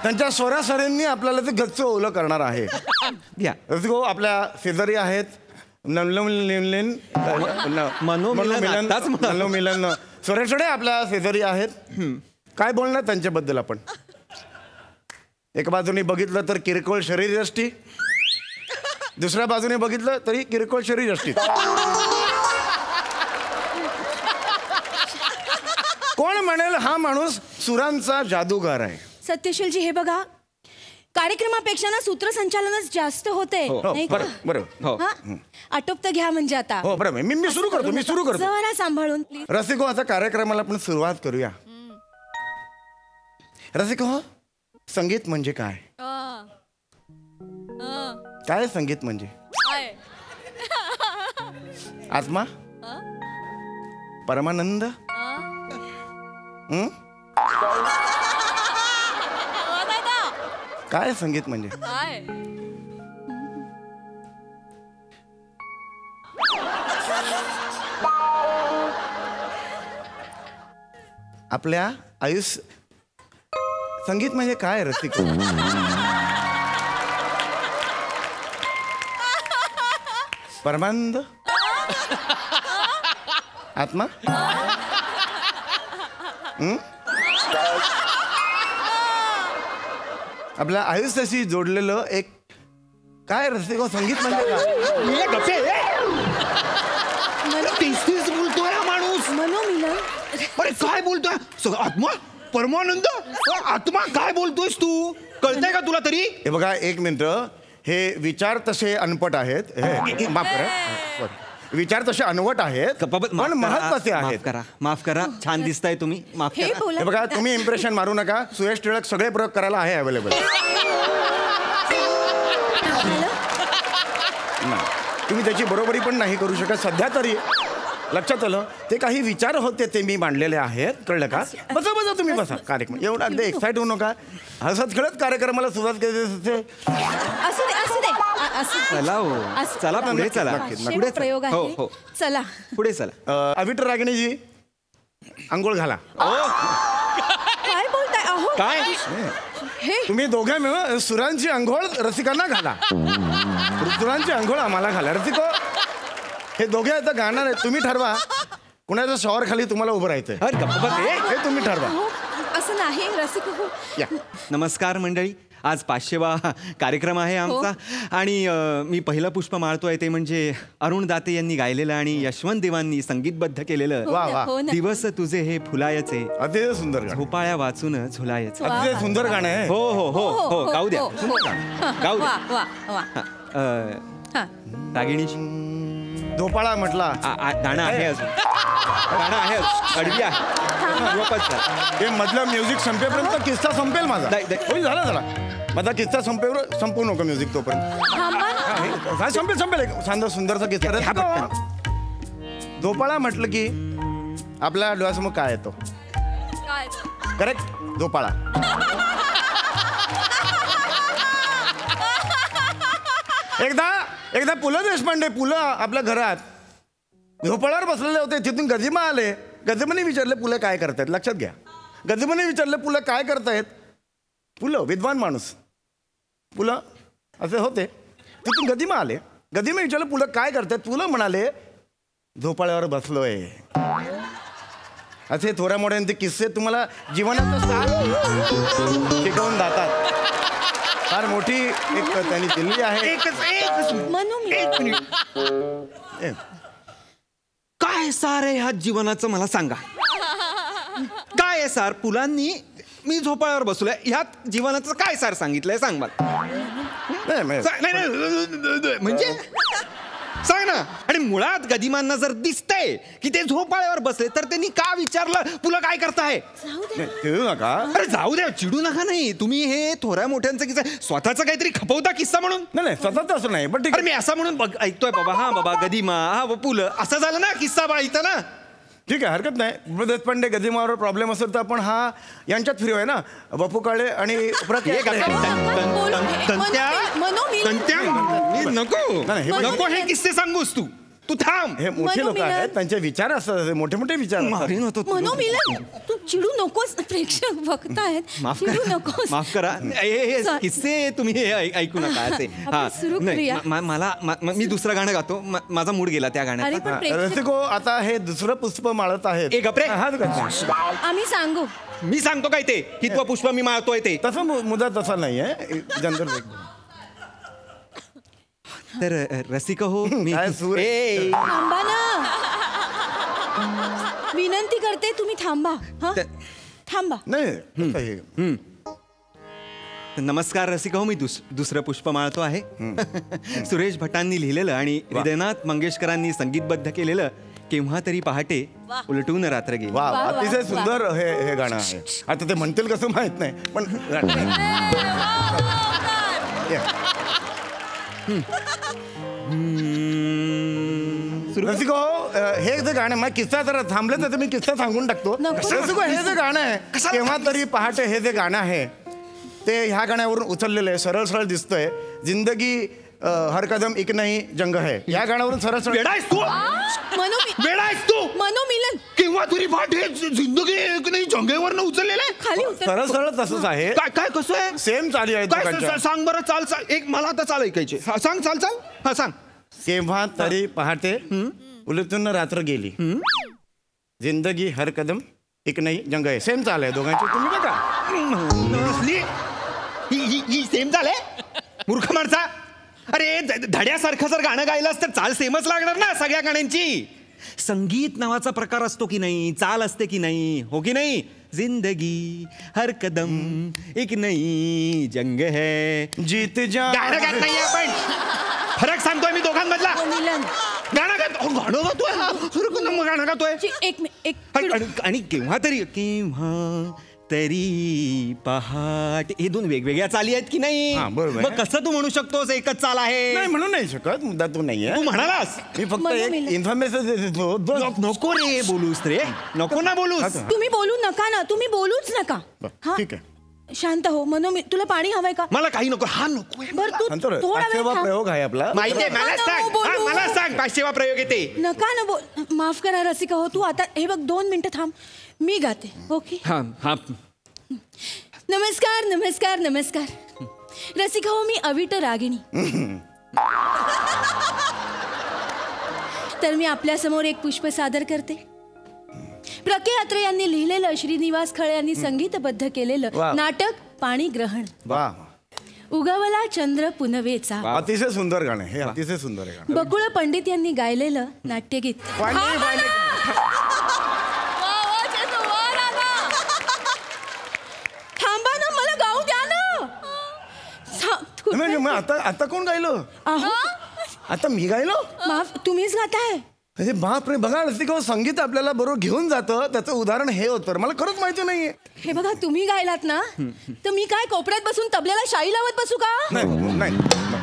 त्यांच्या स्वरासऱ्यांनी आपल्याला ते गच्च ओलं करणार आहे. रसिको, आपल्या शेजारी आहेत मनोमिलन स्वरेशडे आपल्या शेजारी आहेत. काय बोलणार त्यांच्याबद्दल आपण. एका बाजूने बघितलं तर किरकोळ शरीरयष्टी, दुसऱ्या बाजूने बघितलं तरी किरकोळ शरीरयष्टी. कोण म्हणेल हा माणूस सुरांचा जादूगार आहे. सत्यशीलजी, हे बघा, कार्यक्रमापेक्षा ना सूत्रसंचालनच जास्त होते नाही का. बरोबर. आटोपत घ्या म्हणजे आता. हो बरोबर. मी सुरू करतो. जरा सांभाळून. रसिको, आता कार्यक्रमाला आपण सुरुवात करूया. रसिको, संगीत म्हणजे काय. काय संगीत म्हणजे आत्मा, परमानंद. काय संगीत म्हणजे. आपल्या आयुष्य संगीत म्हणजे काय रसिको. परमानंद, आत्मा. आपल्या आयुष्याशी जोडलेलं एक काय रसिको संगीत म्हणजे काय. बोलतोय हा माणूस. मनोमिलन. अरे काय बोलतोय. आत्मा, परमानंद, आत्मा काय बोलतोयस तू. कळतंय का तुला तरी. हे बघा, एक मिनिट. हे विचार तसे अनपट आहेत. माफ करा, विचार तसे अनवट आहेत पण महत्वाचे आहेत. माफ करा. छान दिसताय तुम्ही. माफ करा. हे बघा, तुम्ही इम्प्रेशन मारू नका. सुयश टिळक सगळे प्रयोग करायला आहे अवेलेबल. तुम्ही त्याची बरोबरी पण नाही करू शकत. सध्या तरी लक्षात आलं ते काही विचार होते ते मी मांडलेले आहेत. कळलं का. बसा तुम्ही बसा. कार्यक्रम एवढा अगदी एक्साइट होऊ नका. हसत खेळत कार्यक्रमाला सुरुवात केली. चला पुढे चला. पुढे प्रयोग आहे. चला पुढे चला. अविटर रागिणीजी, अंघोळ घाला. काय बोलताय. अहो काय तुम्ही दोघे मिळून सुरांची अंघोळ रसिकांना घाला. सुरांची अंघोळ आम्हाला घाला. रसिको, हे दोघे आता गाणार आहे. तुम्ही ठरवा कुणाच्या शॉवर खाली तुम्हाला उभं राहायचंय. हे तुम्ही ठरवा. असं नाही रसिको. नमस्कार मंडळी. आज 500वा कार्यक्रम आहे आमचा आणि मी पहिलं पुष्प माळतोय ते म्हणजे अरुण दाते यांनी गायलेलं आणि यशवंत देवांनी संगीतबद्ध केलेलं दिवस तुझे हे फुलायचे. अतिशय सुंदर. झोपाळ्या वाचून झुलायचे. अतिशय सुंदर गाणं आहे. हो हो हो हो. गाऊ द्या. गाऊ द्या. रागिणीजी, झोपाळा म्हटला. गाणं आहे अजून, गाणं आहे अडवी आहे. हे मधलं म्युझिक संपेपर्यंत किस्सा संपेल माझा. होईल, झाला माझा किस्सा संपवू नको म्युझिक तोपर्यंत. संपेल सांदा सुंदरचा किस्सा. झोपाळा म्हटलं की आपल्या डोळ्यासमोर काय येतो? करेक्ट, झोपाळा. एकदा पु ल देशपांडे आपल्या घरात झोपाळ्यावर बसलेले होते. तिथून गदिमा आले. गदिमाने विचारले पुलं काय करतायत. लक्षात घ्या, गदिमाने विचारले पुलं काय करतायत. पुलं विद्वान माणूस, पुलं असे होते. तिथून गदिमा आले. गदिमा विचारले पुलं काय करतायत. पुलं म्हणाले झोपाळ्यावर बसलोय. असे थोड्या मोठ्या किस्से तुम्हाला जीवनाचं सार शिकवून जातात. फार मोठी एक त्यांनी दिल्ली आहे. काय सार आहे ह्या जीवनाचं मला सांगा. काय आहे सार? पुलांनी मी झोपाळ्यावर बसलोय ह्यात जीवनाचं काय सार सांगितलंय सांग मला. म्हणजे सांग ना. आणि मुळात गदिमांना जर दिसतंय की ते झोपाळ्यावर बसले तर त्यांनी का विचारलं पुलं काय करताय? चिडू नका. अरे जाऊ द्या, चिडू नका. नाही, तुम्ही हे थोड्या मोठ्यांचा किस्सा स्वतःचा काहीतरी खपवता किस्सा म्हणून. नाही स्वतःच असं नाही, पण मी असा म्हणून ऐकतोय बाबा. हा बाबा गदिमा, हा पुलं, असं झालं ना किस्सा बा इथं ना. ठीक आहे, हरकत नाही. देशपांडे गदिमावर प्रॉब्लेम असेल तर आपण हा यांच्यात फिरूया ना. बापू काळे आणि नको हे किस्से सांगूस तू थांब. हे मोठे लोक आहेत, त्यांचे विचार असतात, मोठे मोठे विचार. मनोमिलन, तू चिडू नकोस. प्रेक्षक बघतायत. चिडू नकोस. माफ करा. हे किस्से तुम्ही हे ऐकू नका असे. मला मी दुसरं गाणं गातो. माझा मूड गेला त्या गाण्यात. रसिको, आता हे दुसरं पुष्प माळत आहे. आम्ही सांगू. मी सांगतो काय ते की तो पुष्प मी माळतोय ते. तसं मुद्दा तसा नाहीये जनरल. तर रसिक हो, मी थांबा ना. विनंती करते, तुम्ही थांबा. थांबा. नाही. नमस्कार रसिक हो, मी दुसरं पुष्प माळतो आहे. सुरेश भटांनी लिहिलेलं आणि हृदयनाथ मंगेशकरांनी संगीतबद्ध केलेलं केव्हा तरी पहाटे उलटून रात्र गेली. वा, अतिशय सुंदर हे गाणं आहे. आता ते म्हणतील कसं माहित नाही, पण रसिको, हे जे गाणं मला किस्सा जर थांबलं तर मी किस्सा सांगून टाकतो. रसिको, हे जे गाणं आहे केव्हा तरी पहाटे, हे जे गाणं आहे ते ह्या गाण्यावरून उचललेलं आहे. सरळ सरळ दिसतोय. जिंदगी हर कदम एक नाही जंग है, या गाण्यावरून सरळ सरळ. वेडायस तू, वेडायस तू. मनोमिलन, केव्हा तरी पहाटे जिंदगी एक नाही जंगेवरनं उचललेलं आहे. खाली सरळ सरळ तसंच आहे. काय कसं आहे? सेम चाली आहे. सांग बरं. चाल एक मला आता चाल ऐकायचे. सांग. चाल. हा सांग. केव्हा तरी पहाटे उलटून रात्र गेली, जिंदगी हर कदम एक नाही जंग आहे. सेम चाल आहे दोघांची. तुम्ही बघा, ही सेम चाल आहे मूर्ख माणसा. अरे धड्यासारखं जर गाणं गायलास तर चाल सेमच लागणार ना सगळ्या गाण्यांची. संगीत नावाचा प्रकार असतो की नाही, चाल असते की नाही, हो की नाही. जिंदगी हर कदम एक नई जंग है, जीत जा. गाणं गात नाही आपण. फरक सांगतोय मी दोघांमधला. गाणं गातोय. गाणं गातोय. आणि केव्हा तरी पहाट, हे दोन वेगवेगळ्या चाली आहेत की नाही. मग कसं तू म्हणू शकतोस एकच चाल आहे? नाही म्हणू नाही शकत. मुद्दा तू नाहीये. तू म्हणालास. मी फक्त एक इन्फॉर्मेशन देतो. नको रे बोलूस रे. नको ना बोलूस. तुम्ही बोलू नका ना. तुम्ही बोलूच नका. ठीक आहे, शांत हो. तुला पाणी हवंय का? मला काही नको. हा नको. बरं तू थोडा वेळ प्रयोग आहे आपला. माहितीये मला. सांग मला. सांग 500वा प्रयोग येते. नका ना बोल. माफ करा रसिका हो. तू आता हे बघ 2 मिनिटं थांब. मी गाते. ओके. हा. नमस्कार नमस्कार नमस्कार. रसिका हो, मी अविट रागिणी. तर मी आपल्या समोर एक पुष्प सादर करते. प्रके अत्रे यांनी लिहिलेलं, श्रीनिवास खळे यांनी संगीतबद्ध केलेलं नाटक पाणी ग्रहण. उगवला चंद्र पुनवेचा. अतिशय सुंदर गाणं हे. अतिशय सुंदर गाणं. बकुळ पंडित यांनी गायलेलं नाट्यगीत. थांबा ना, मला गाऊ द्या ना. आता कोण गायलं? आता मी गायलो? माफ, तुम्हीच गाताय? अरे बाप रे, बघा रसिका, संगीत आपल्याला बरोबर घेऊन जातं. त्याचं उदाहरण हे होतं. मला खरंच माहिती नाहीये. हे बघा, तुम्ही गायलात ना, तर मी काय कोपऱ्यात बसून तबल्याला शाई लावत बसू का?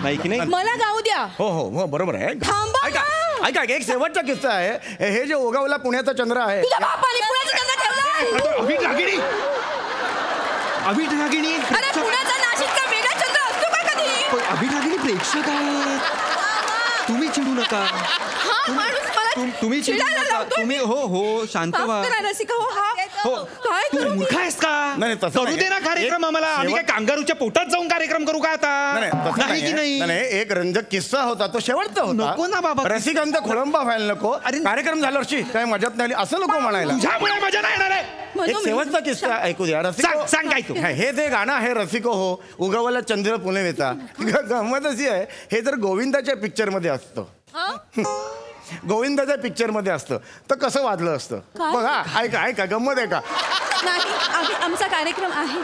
नाही की नाही, मला गाऊ द्या. हो हो हो, बरोबर आहे. थांबा. ऐका, एक शेवटचा किस्सा आहे. हे जे उगवला पुण्याचा चंद्र आहे. तुझ्या बापाने पुण्याचा चंद्र ठेवला. अभिरागिणी अरे पुण्याचा नाशिकचा वेगळा चंद्र असतो का कधी? अभिरागिणी प्रेक्षक आहेत, तुम्ही चिडू नका. तुम्ही चिडू नका. तुम्ही हो शांत व्हा. तू मूर्ख आहेस का? नाही करू दे ना कार्यक्रम आम्हाला. आम्ही काय कांगारूच्या पोटात जाऊन कार्यक्रम करू का आता? नाही की नाही? एक रंजक किस्सा होता, तो शेवटचा होता. नको ना बाबा, रसिकांचा खोळंबा व्हायला नको. कार्यक्रम झाल्यावरची काय मजाच नाही आली असं नको म्हणायला. तुझ्यामुळे मजा नाही येणार आहे. एक शेवटचा किस्सा ऐकू द्या. सांग काय तू. हे जे गाणं आहे रसिको हो उगवला चंद्र पुनवेचा, गंमत अशी आहे, हे जर गोविंदाच्या पिक्चर मध्ये असतं, गोविंदाच्या पिक्चर मध्ये असतं तर कसं वाजलं असतं बघा. ऐका गंमत आहे का? नाही, आमचा कार्यक्रम आहे.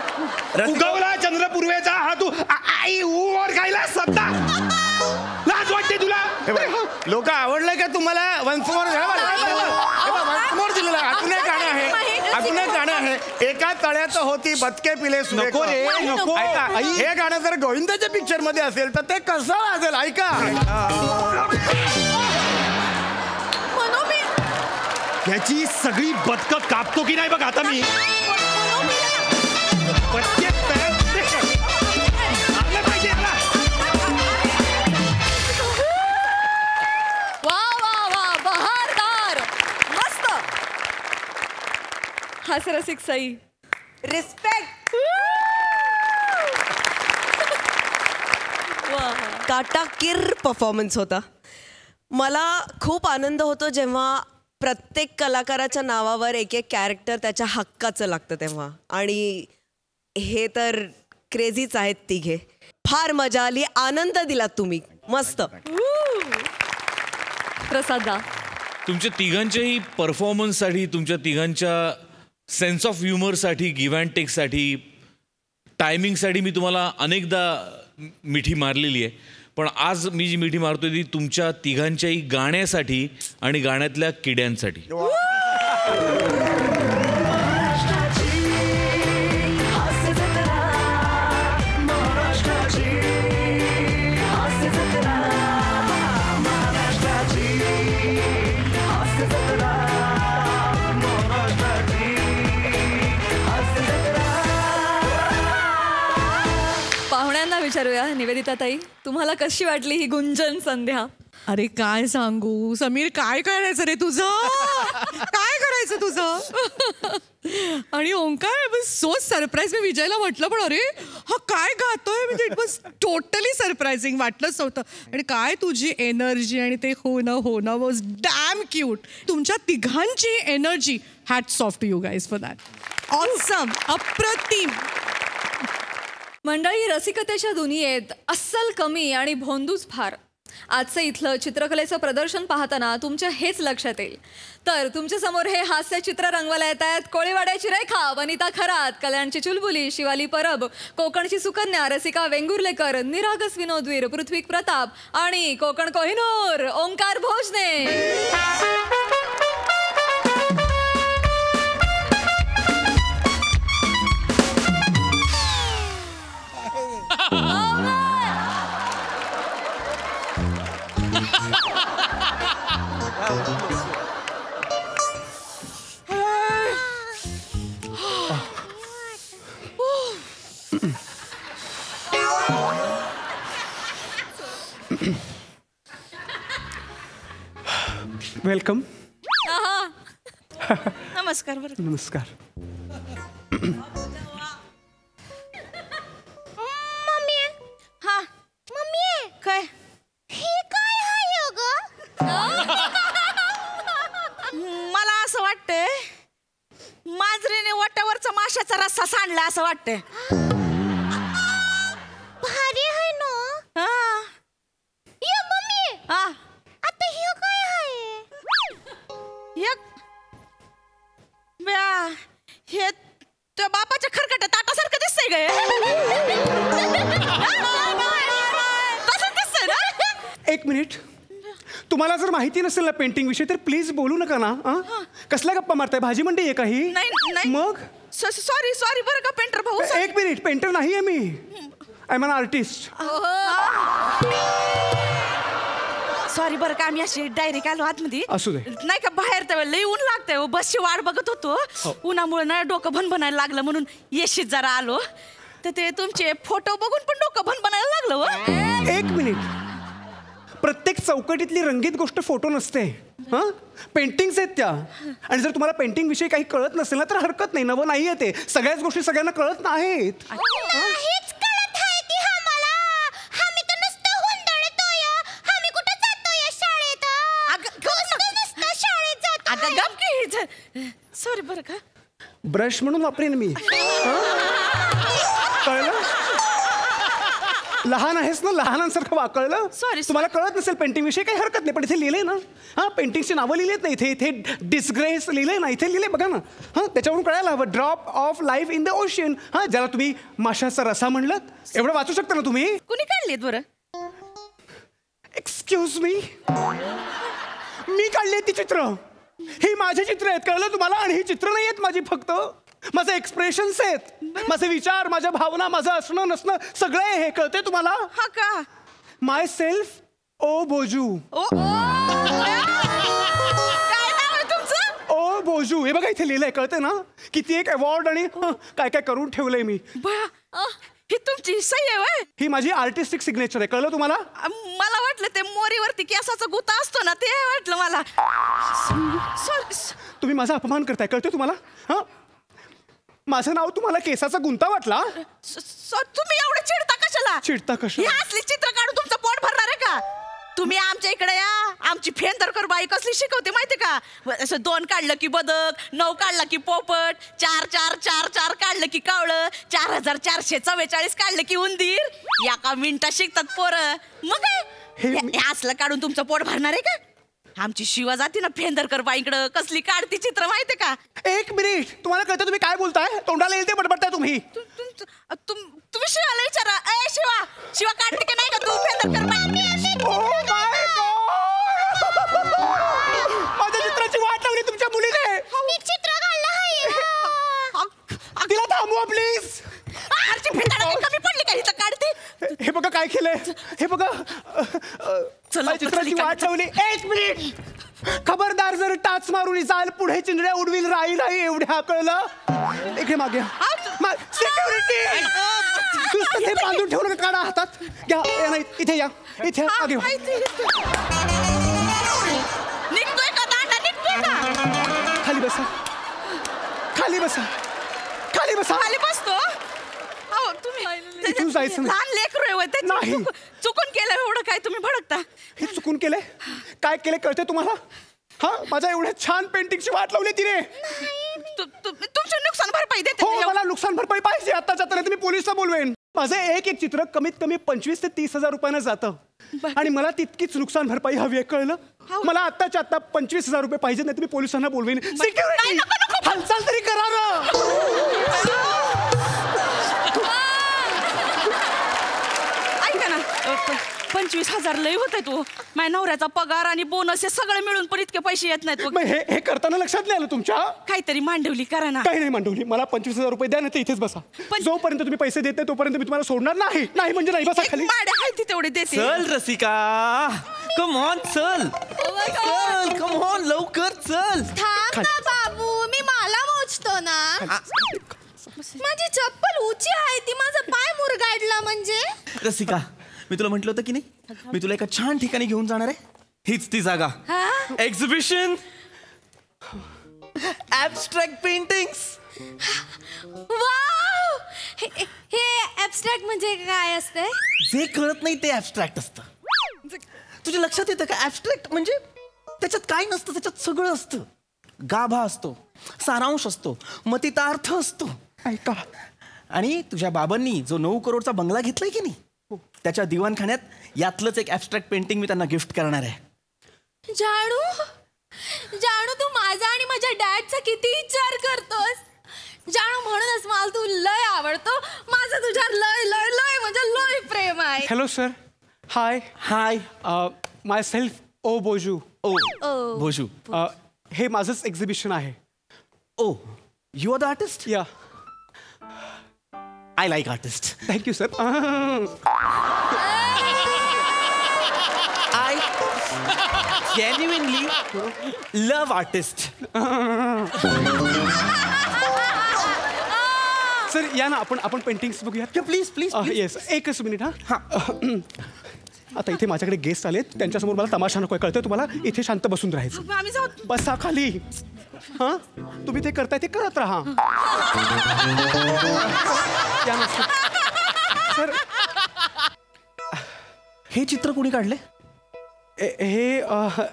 उगवला चंद्र पूर्वेचा हा तू आई वर गायला सत्ता, लाज वाटते तुला? लोक आवडलंय का तुम्हाला? वंसमोर दिलेलं अजून एक गाणं आहे, अजून एक गाणं आहे. एका तळ्यात होती बदके पिले सुरेख. ऐका, हे गाणं जर गोविंदाच्या पिक्चर मध्ये असेल तर ते कसं वाजेल? ऐका. याची सगळी बदकं कापतो की नाही बघ आता मी. वा वा वा, बहारदार, मस्त. हास्यरसिक सई, रिस्पेक्ट. काटाकीर परफॉर्मन्स होता. मला खूप आनंद होतो जेव्हा प्रत्येक कलाकाराच्या नावावर एक एक कॅरेक्टर त्याच्या हक्काचं लागतं तेव्हा. आणि हे तर क्रेझीच आहेत तिघे. फार मजा आली, आनंद दिला तुम्ही. मस्त. प्रसादा, तुमच्या तिघांच्याही परफॉर्मन्ससाठी, तुमच्या तिघांच्या सेन्स ऑफ ह्युमरसाठी, गिव्ह अँड टेकसाठी, टायमिंगसाठी मी तुम्हाला अनेकदा मिठी मारलेली आहे. पण आज मी जी मिठी मारतोय ती तुमच्या तिघांच्याही गाण्यासाठी आणि गाण्यातल्या किड्यांसाठी. पाहुण्यांना विचारूया. निवेदिता ताई, तुम्हाला कशी वाटली ही गुंजन संध्या? अरे काय सांगू समीर, काय करायचं रे तुझं? काय करायचं तुझं? आणि ओंकार वॉज सो सरप्राईज. मी विजयला म्हटलं पण अरे हा काय गातोय, म्हणजे इट वॉज टोटली सरप्रायझिंग, वाटलंच नव्हतं. आणि काय तुझी एनर्जी आणि ते होणं वॉज डॅम क्यूट. तुमच्या तिघांची energy, hats off to you guys for that. Awesome, अप्रतिम. मंडळी, रसिकतेच्या दुनियेत अस्सल कमी आणि भोंदूच फार. आजचं इथलं चित्रकलेचं प्रदर्शन पाहताना तुमच्या हेच लक्षात येईल. तर तुमच्या समोर हे हास्य चित्र रंगवायला येत आहेत कोळीवाड्याची रेखा, वनिता खरात, कल्याणची चुलबुली, शिवाली परब, कोकणची सुकन्या, रसिका वेंगुर्लेकर, निरागस विनोदवीर, पृथ्वीक प्रताप आणि कोकण कोहिनूर ओंकार भोजने. वेलकम. नमस्कार. बरं, नमस्कार. मम्मी. हा मम्मी, काय हे काय आहे ग? मला असं वाटतंय मांजरीने वाट्यावरचा माशाचा रस्सा सांडला असं वाटतंय. भारी आहे ना? ये मम्मी. आता हे काय आहे? हे त्या बापाच्या खरकट्या ताटासारखं दिसतंय ग. तसं दिसतंय ना? एक मिनिट. तुम्हाला जर माहिती नसेल ना पेंटिंग विषयी तर प्लीज बोलू नका ना. कसल्या गप्पा मारताय? भाजी मंडी आहे काही? मग सॉरी बरं का पेंटर भाऊ. एक मिनिट, पेंटर नाही आहे मी. I am an artist. Sorry बरं का, आम्ही अशी डायरेक्ट आलो आतमध्ये. असू दे. नाही का बाहेर तर लई ऊन लागतंय, बसची वाट बघत होतो. उन्हामुळे ना डोकं भनभनायला लागलं म्हणून येशीत जरा आलो. तर ते तुमचे फोटो बघून पण डोकं भनभनायला लागलं. एक मिनिट, प्रत्येक चौकटीतली रंगीत गोष्ट फोटो नसते. पेंटिंग्स आहेत त्या. आणि जर तुम्हाला पेंटिंग विषयी काही कळत नसेल ना तर हरकत नाही. नवं नाही आहे ते. सगळ्याच गोष्टी सगळ्यांना कळत नाहीत. सॉरी बरं का. ब्रश म्हणून वापरेन मी. कळलं? लहान आहेस ना, लहानांसारखं वाकळलं. सॉरी. तुम्हाला कळत नसेल पेंटिंग विषयी काही हरकत नाही, पण इथे लिहिलंय ना. पेंटिंगची नावं लिहिलेत ना इथे. इथे डिस्ग्रेस लिहिलंय ना, इथे लिहिलंय बघा ना. त्याच्यावरून कळायला हवं. Drop of life in the ocean. ज्याला तुम्ही माशाचा रसा म्हणलं, एवढं वाचू शकता ना तुम्ही. कुणी काढलेत बरं? एक्सक्यूज मी, मी काढले ती चित्र. ही माझी चित्र आहेत, कळलं तुम्हाला? आणि ही चित्र नाही आहेत माझी फक्त. माझे एक्सप्रेशन्स आहेत, माझे विचार, माझ्या भावना, माझं असणं नसणं सगळं हे कळतंय तुम्हाला? हा का? माय सेल्फ ओ बोजू. ओ बोजू. हे बघा इथे लिहिलंय, कळतंय ना? किती एक अवॉर्ड आणि काय काय करून ठेवलंय मी. ही तुमची सही आहे? ही माझी आर्टिस्टिक सिग्नेचर आहे, कळलं तुम्हाला? मला वाटलं ते मोरीवरती केसाचा गुता असतो ना, ते वाटलं मला. तुम्ही माझा अपमान करताय, कळतंय तुम्हाला? माझं नाव तुम्हाला केसाचा गुंता वाटला? तुम्ही एवढं चिडता कशाला? चिडता कशाला? ही असली चित्र काढून तुमचं पोट भरणार आहे का? तुम्ही आमच्या इकडे या. आमची फेंदरकर बाई कसली शिकवते माहिती का? असं 2 काढलं की बदक, 9 काढलं की पोपट, 4 4 4 4 काढलं की कावळं, 4444 काढलं की उंदीर. एका मिनिटात शिकतात पोरं. मग काय हे असलं काढून तुमचं पोट भरणार आहे का? आमची शिवा जाती ना फेंदरकर बाईकडं, कसली काढती चित्र माहितीये का? एक मिनिट, तुम्हाला कळतं तुम्ही काय बोलताय? तोंडाला येईल ते बडबडताय तुम्ही. तुम्ही शिवाला विचारा. ए शिवा काढते की नाही का तू फेंदरकर बाई? माझ्या चित्राची वाट लावली तुमच्या मुलीने. मी चित्र काढलं आहे. तिला थांबवा प्लीज. कमी पडली का हिचं काढते? हे बघा काय केलंय, हे बघा. चित्राची वाट लावली. एक मिनिट, खबरदार जर टाच मारून जाल पुढे चिंधड्या उडवील. राही नाही एवढ्या, कळलं? इकडे मागे. सिक्युरिटी, नुसतं हे बांधून ठेवू नका, काढा हातात. घ्या. नाही इथे या, इथे मागे. निघतोय का दांडा? निघतोय का? खाली बसा, खाली बसा, खाली बसा. खाली बसतो. तुम्ही इथून जायचं नाही. लहान लेकरू आहे नाही. चुकून केलं एवढं काय तुम्ही भडकता? हे चुकून केलंय? काय केलंय कळतंय तुम्हाला? माझ्या एवढ्या छान पेंटिंगची वाट लावली तिने. तुमचं नुकसान भरपाई देते. हो, मला नुकसान भरपाई पाहिजे आत्ताच्या आता. तुम्ही पोलिसला बोलवेन. माझं एक चित्र कमीत कमी 25 ते 30 हजार रुपयानं जातं आणि मला तितकीच नुकसान भरपाई हवी आहे, कळलं? मला आत्ताच्या आत्ता 25,000 रुपये पाहिजे, नाही तुम्ही पोलिसांना बोलवेन. सिक्युरिटी, हालचाल तरी करा ना. ऐका ना, 25,000 लय होत आहे. तू माझ्या नवऱ्याचा पगार आणि बोनस हे सगळं मिळून पण इतके पैसे येत नाहीत. हे करताना लक्षात नाही आलं तुमच्या? काहीतरी मांडवली करा ना. काही नाही मांडवली. मला 25,000 रुपये द्या, नाही इथेच बसा. जोपर्यंत तुम्ही पैसे देत नाही तोपर्यंत मी तुम्हाला सोडणार नाही. नाही म्हणजे नाही, बसा खाली. तेवढे देते. चल रसिका, कम ऑन, चल चल, कम ऑन, लवकर चल. थांब ना बाबू, मी मला मोजतो ना. माझी चप्पल उंची आहे, ती माझा पाय मुरगाडला म्हणजे. रसिका, मी तुला म्हटलं होतं की नाही, मी तुला एका छान ठिकाणी घेऊन जाणार आहे. हीच ती जागा. Exhibition abstract paintings. वाव, हे ॲब्स्ट्रॅक्ट म्हणजे काय असते? जे कळत नाही ते ॲब्स्ट्रॅक्ट असतं. तुझ्या लक्षात येतं का? ॲब्स्ट्रॅक्ट म्हणजे त्याच्यात काय नसतं, त्याच्यात सगळं असतं. गाभा असतो, सारांश असतो, मतितार्थ असतो. ऐका, आणि तुझ्या बाबांनी जो 9 करोडचा बंगला घेतलाय की नाही, त्याच्या दिवाणखान्यात यातलंच एक ॲब्स्ट्रॅक्ट पेंटिंग मी त्यांना गिफ्ट करणार आहे. जानू, तू माझा आणि माझ्या डॅडचा किती विचार करतोस. जानू, म्हणूनच मला तू लय आवडतो. माझं तुझ्यावर लय लय लय म्हणजे लय प्रेम आहे. Hello sir. Hi. Hi. My self oh Boju. Bhoju. हे माझंच एक्झिबिशन आहे. Oh you are the artist. Yeah. I like artist. Thank you sir. I genuinely love artist. Sir या ना आपण पेंटिंग्स बघूयात. Please please. येस एकच मिनिट. हा आता इथे माझ्याकडे गेस्ट आलेत, त्यांच्यासमोर मला तमाशा नको कळतंय तुम्हाला. इथे शांत बसून राहायचं. आम्ही जाऊ. बसा खाली. हा तुम्ही ते करताय ते करत राहा. या ना सर. हे चित्र कोणी काढले?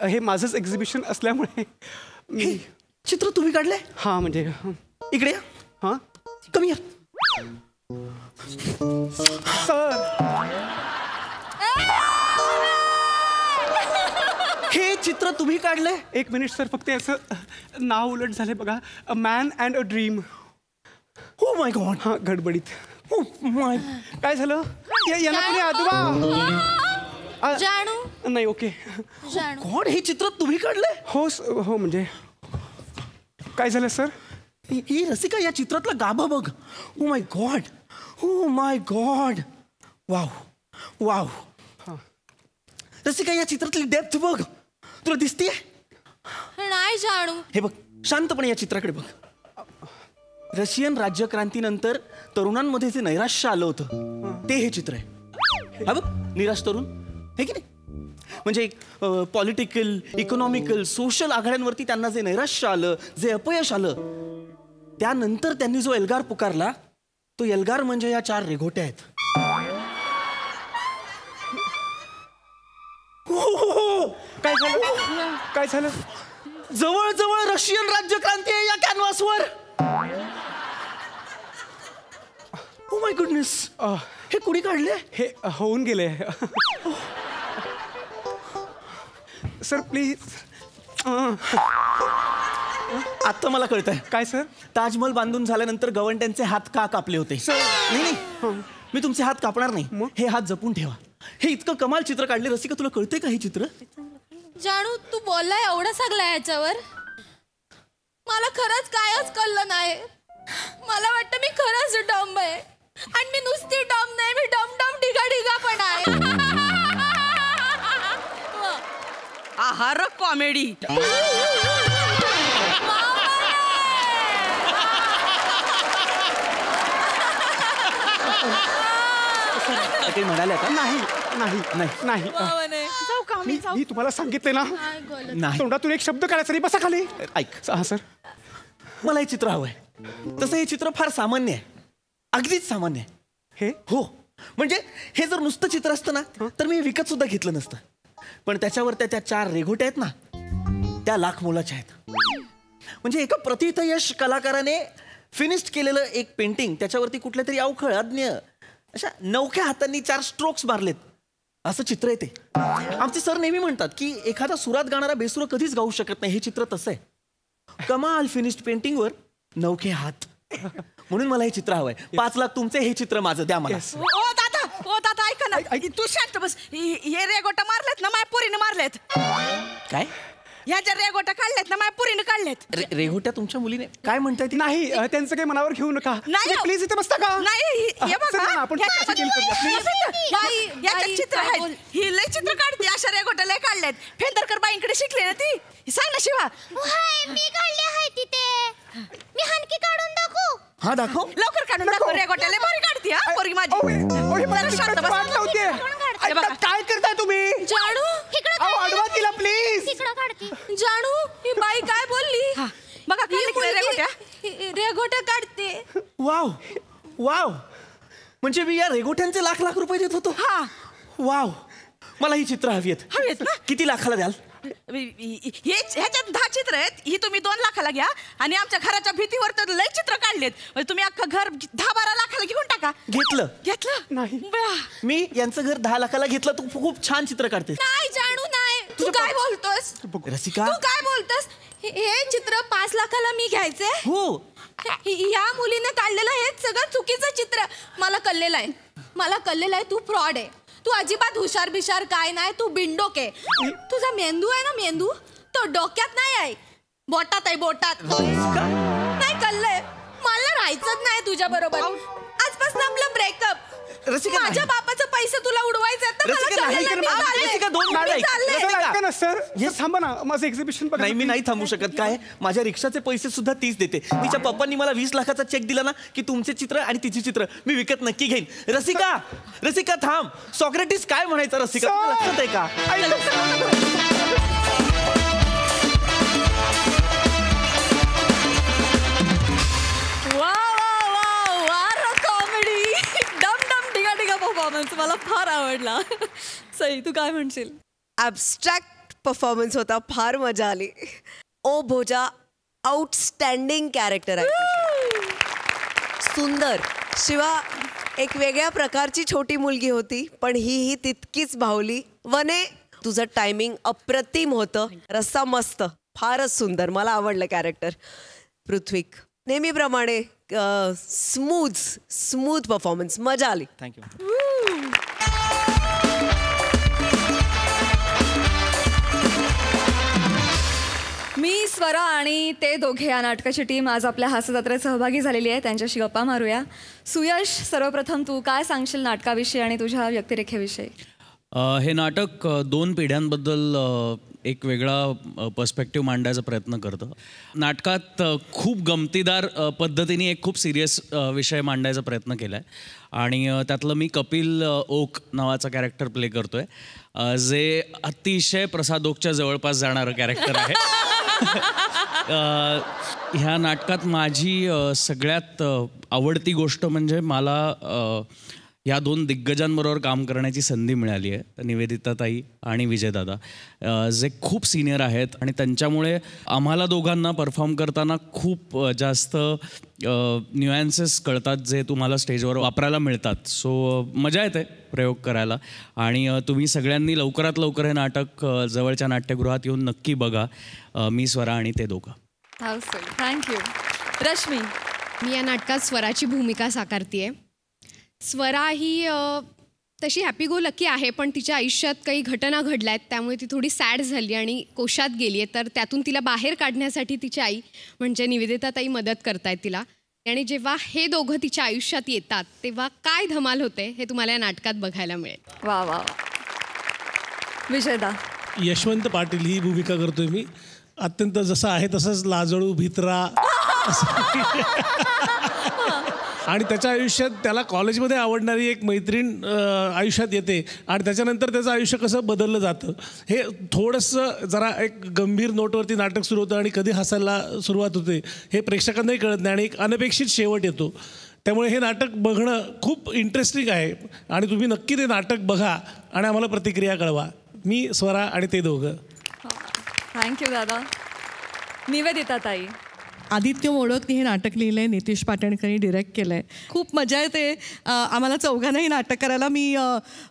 हे माझंच एक्झिबिशन असल्यामुळे. चित्र तुम्ही काढले? हा म्हणजे इकडे या. हा कमी या. सर हे चित्र तुम्ही काढले? एक मिनिट सर, फक्त याचं नाव उलट झाले बघा. A man and a dream. हो माय गॉड. हा गडबडीत. काय झालं? यांना तुम्ही आजोबा. जानू. नाही ओके. गॉड हे चित्र तुम्ही काढले? हो हो म्हणजे काय झालं सर? ही रसिका या चित्रातला गाभा बघ. ओ my God. O my God. Wow wow. Rasika या चित्रातली डेप्थ बघ. तुला दिसतीये? नाही जानू. हे बघ शांतपणे या चित्राकडे बघ. रशियन राज्यक्रांतीनंतर तरुणांमध्ये जे नैराश्य आलं होतं ते हे चित्र आहे. हा बघ निराश तरुण हे की नाही. म्हणजे पॉलिटिकल इकॉनॉमिकल सोशल आघाड्यांवरती त्यांना जे नैराश्य आलं, जे अपयश आलं, त्यानंतर त्यांनी जो एल्गार पुकारला तो एल्गार म्हणजे या 4 रेघोट्या आहेत. काय झालं? काय झालं? जवळजवळ रशियन राज्यक्रांती आहे या कॅनव्हासवर. Oh my goodness. हे कुणी काढले? हे होऊन गेले. Sir please. आता मला कळतंय. काय सर? ताजमहल बांधून झाल्यानंतर गवंड्यांचे हात का कापले होते? नाही मी तुमचे हात कापणार नाही. हे हात जपून ठेवा. हे इतकं कमाल चित्र काढले रसिका, तुला कळतंय का हे चित्र? जानू तू बोललाय एवढं सगळं याच्यावर, मला खरंच कायच कळलं नाही. मला वाटतं मी खरंच डम आहे. आणि मी नुसती डम नाही, मी डम डम ढिगा ढिगा पण आहे. आहार कॉमेडी. काही म्हणाले का? नाही नाही नाही नाही. जाऊ का आम्ही? मी तुम्हाला सांगितले ना, नाही. तोंडातून एक शब्द काढायचा नाही. बसा खाली. ऐक. हा सर. मला हे चित्र हवंय. तसं हे चित्र फार सामान्य आहे, अगदीच सामान्य आहे. हे हो म्हणजे हे जर नुसतं चित्र असतं ना तर मी विकत सुद्धा घेतलं नसतं. पण त्याच्यावर त्या 4 रेघोट्या आहेत ना, त्या लाख मोलाच्या आहेत. म्हणजे एका प्रतिथयश कलाकाराने फिनिश्ड केलेलं एक पेंटिंग, त्याच्यावरती कुठल्या तरी अवखळ अज्ञ अशा नवख्या हातांनी 4 स्ट्रोक्स मारलेत असं चित्र आहे ते. आमचे सर नेहमी म्हणतात की एखादा सुरात गाणारा बेसुरा कधीच गाऊ शकत नाही. हे चित्र तसं आहे. कमाल फिनिश्ड पेंटिंगवर नवखे हात. म्हणून मला हे चित्र हवंय. 5 लाख तुमचे, हे चित्र माझं द्या मला. ओ दादा ऐका ना. तू शांत बस. हे रेगोटा मारलेत ना माझ्या पोरीने मारलेत. काय? ह्या ज्या रेगोटा काढल्यात ना माझ्या पोरीने काढल्यात. रेघोट्या तुमच्या मुलीने काय म्हणताय? नाही त्यांचं काही मनावर घेऊ नका. नाही प्लीज इथे बसता का? नाही हे बघा आपण चित्र आहेत. ही लय चित्र काढते. अशा रेगोटा लय काढल्यात. फेंदरकर बाईंकडे शिकले ना ती. सांग ना शिवा. मी काढले आहे तिथे. मी हानकी काढून दाखवू? हा दाखव. लवकर काढून दाखव. रेगोटा लय भारी काढते हा पोरगी माझी. काय करताय तुम्ही? जानू अडवा तिला प्लीज. तिकडं काढते. जानू ही बाई काय बोलली? बघा रेगोट्या. रेगोट्या काढते. Wow wow. म्हणजे मी या रेगोट्यांचे लाख लाख रुपये देत होतो. हा वाव. मला ही चित्र हवी आहेत ना. किती लाखाला द्याल? ह्याच्यात 10 चित्र आहेत. ही तुम्ही 2 लाखाला घ्या. आणि आमच्या घराच्या भीतीवर तर लय चित्र काढलेत. म्हणजे तुम्ही अख्खं घर 10-12 लाखाला घेऊन टाका. घेतलं नाही. मी यांचं घर 10 लाखाला घेतलं. तू खूप छान चित्र काढतेस. नाही जानू नाही. तू काय बोलतोस? रसिका तू काय बोलतोस? हे चित्र 5 लाखाला मी घ्यायचे? हो. या मुलीने काढलेलं हे सगळं चुकीचं चित्र. मला कळलेलं आहे तू फ्रॉड आहे. तू अजिबात हुशार बिशार काय नाही, तू बिंडोक आहे. तुझा मेंदू आहे ना, मेंदू तो डोक्यात नाही आहे, बोटात आहे, बोटात. नाही कळलंय मला, राहायचंच नाही तुझ्या बरोबर. आजपासून आपलं ब्रेकअप. माझ्या बापाचे पैसे तुला उडवायचे थांबा ना, माझं एक्झिबिशन नाही, मी नाही थांबू शकत. काय माझ्या रिक्षाचे पैसे सुद्धा तीच देते. तिच्या पप्पांनी मला 20 लाखाचा चेक दिला ना की तुमचे चित्र आणि तिची चित्र मी विकत नक्की घेईन. रसिका, रसिका थांब. सॉक्रेटिस काय म्हणायचं रसिका, तुला लक्षात आहे का? परफॉर्मन्स मला फार आवडला. सई, तू काय म्हणशील? ॲब्स्ट्रॅक्ट परफॉर्मन्स होता, फार मजा आली. ओ भोजा आउटस्टँडिंग कॅरेक्टर आहे, सुंदर. शिवा एक वेगळ्या प्रकारची छोटी मुलगी होती, पण ही तितकीच भावली. वने, तुझं टायमिंग अप्रतिम होतं, रस्सा मस्त, फारच सुंदर, मला आवडलं कॅरेक्टर. पृथ्वीक नेहमीप्रमाणे स्मूथ परफॉर्मन्स, मजा आली. थँक्यू. मी, स्वरा आणि ते दोघे या नाटकाची टीम आज आपल्या हास्यजत्रेत सहभागी झालेली आहे. त्यांच्याशी गप्पा मारूया. सुयश, सर्वप्रथम तू काय सांगशील नाटकाविषयी आणि तुझ्या व्यक्तिरेखेविषयी? हे नाटक 2 पिढ्यांबद्दल एक वेगळा पर्स्पेक्टिव्ह मांडायचा प्रयत्न करतं. नाटकात खूप गमतीदार पद्धतीने एक खूप सिरियस विषय मांडायचा प्रयत्न केला आहे आणि त्यातलं मी कपिल ओक नावाचा कॅरेक्टर प्ले करतो आहे, जे अतिशय प्रसाद ओकच्या जवळपास जाणारं कॅरेक्टर आहे. ह्या नाटकात माझी सगळ्यात आवडती गोष्ट म्हणजे मला या 2 दिग्गजांबरोबर काम करण्याची संधी मिळाली आहे, निवेदिताताई आणि विजयदादा, जे खूप सिनियर आहेत आणि त्यांच्यामुळे आम्हाला दोघांना परफॉर्म करताना खूप जास्त न्यूॲन्सेस कळतात जे तुम्हाला स्टेजवर वापरायला मिळतात. सो मजा येते प्रयोग करायला आणि तुम्ही सगळ्यांनी लवकरात लवकर हे नाटक जवळच्या नाट्यगृहात येऊन नक्की बघा. मी, स्वरा आणि ते दोघं. थँक्यू. रश्मी, मी या नाटकात स्वराची भूमिका साकारते आहे. स्वरा ही तशी हॅपी गो लकी आहे, पण तिच्या आयुष्यात काही घटना घडल्या आहेत, त्यामुळे ती थोडी सॅड झाली आणि कोशात गेली आहे. तर त्यातून तिला बाहेर काढण्यासाठी तिची आई म्हणजे निवेदिताताई मदत करतायत तिला. आणि जेव्हा हे दोघं तिच्या आयुष्यात येतात तेव्हा काय धमाल होते हे तुम्हाला या नाटकात बघायला मिळेल. वा वा. विजयदा, यशवंत पाटील ही भूमिका करतोय मी. अत्यंत जसं आहे तसंच लाजळू, भित्रा आणि त्याच्या आयुष्यात त्याला कॉलेजमध्ये आवडणारी एक मैत्रीण आयुष्यात येते आणि त्याच्यानंतर त्याचं आयुष्य कसं बदललं जातं हे थोडंसं जरा एक गंभीर नोटवरती नाटक सुरू होतं आणि कधी हसायला सुरुवात होते हे प्रेक्षकांनाही कळत नाही आणि एक अनपेक्षित शेवट येतो. त्यामुळे हे नाटक बघणं खूप इंटरेस्टिंग आहे आणि तुम्ही नक्की ते नाटक बघा आणि आम्हाला प्रतिक्रिया कळवा. मी, स्वरा आणि ते दोघं. थँक्यू दादा. निवेदिताताई, आदित्य मोडकनी हे नाटक लिहिलं आहे, नितीश पाटणकरनी डिरेक्ट केलं आहे. खूप मजा येते आम्हाला चौघांनाही नाटक करायला. मी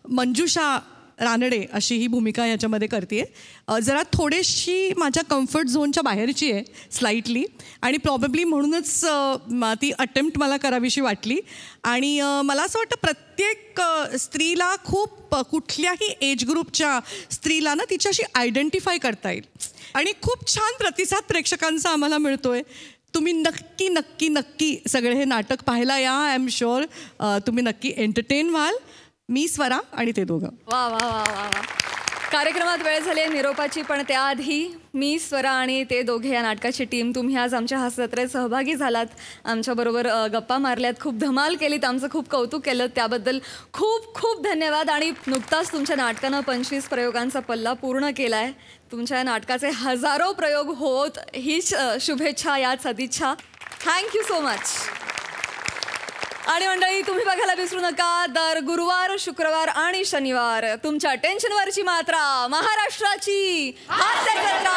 मंजुषा रानडे अशी ही भूमिका याच्यामध्ये करते. जरा थोडीशी माझ्या कम्फर्ट झोनच्या बाहेरची आहे स्लाइटली आणि प्रॉबेबली म्हणूनच ती अटेम्प्ट मला करावीशी वाटली. आणि मला असं वाटतं प्रत्येक स्त्रीला खूप कुठल्याही एज ग्रुपच्या स्त्रीला ना तिच्याशी आयडेंटिफाय करता येईल आणि खूप छान प्रतिसाद प्रेक्षकांचा आम्हाला मिळतोय. तुम्ही नक्की नक्की नक्की सगळे हे नाटक पाहायला या. आय एम शुअर तुम्ही नक्की एंटरटेन व्हाल. मी, स्वरा आणि ते दोघं. वा वा वा वा वा. कार्यक्रमात वेळ झाली आहे निरोपाची, पण त्याआधी मी, स्वरा आणि ते दोघे या नाटकाची टीम, तुम्ही आज आमच्या हास्यजत्रेत सहभागी झालात, आमच्याबरोबर गप्पा मारल्यात, खूप धमाल केलीत, आमचं खूप कौतुक केलं, त्याबद्दल खूप खूप धन्यवाद. आणि नुकताच तुमच्या नाटकानं 25 प्रयोगांचा पल्ला पूर्ण केला आहे. तुमच्या या नाटकाचे हजारो प्रयोग होत हीच शुभेच्छा, याच सदिच्छा. Thank you so much. आणि मंडळी, तुम्ही बघायला विसरू नका दर गुरुवार, शुक्रवार आणि शनिवार तुमच्या टेन्शनवरची मात्रा, महाराष्ट्राची हास्यजत्रा.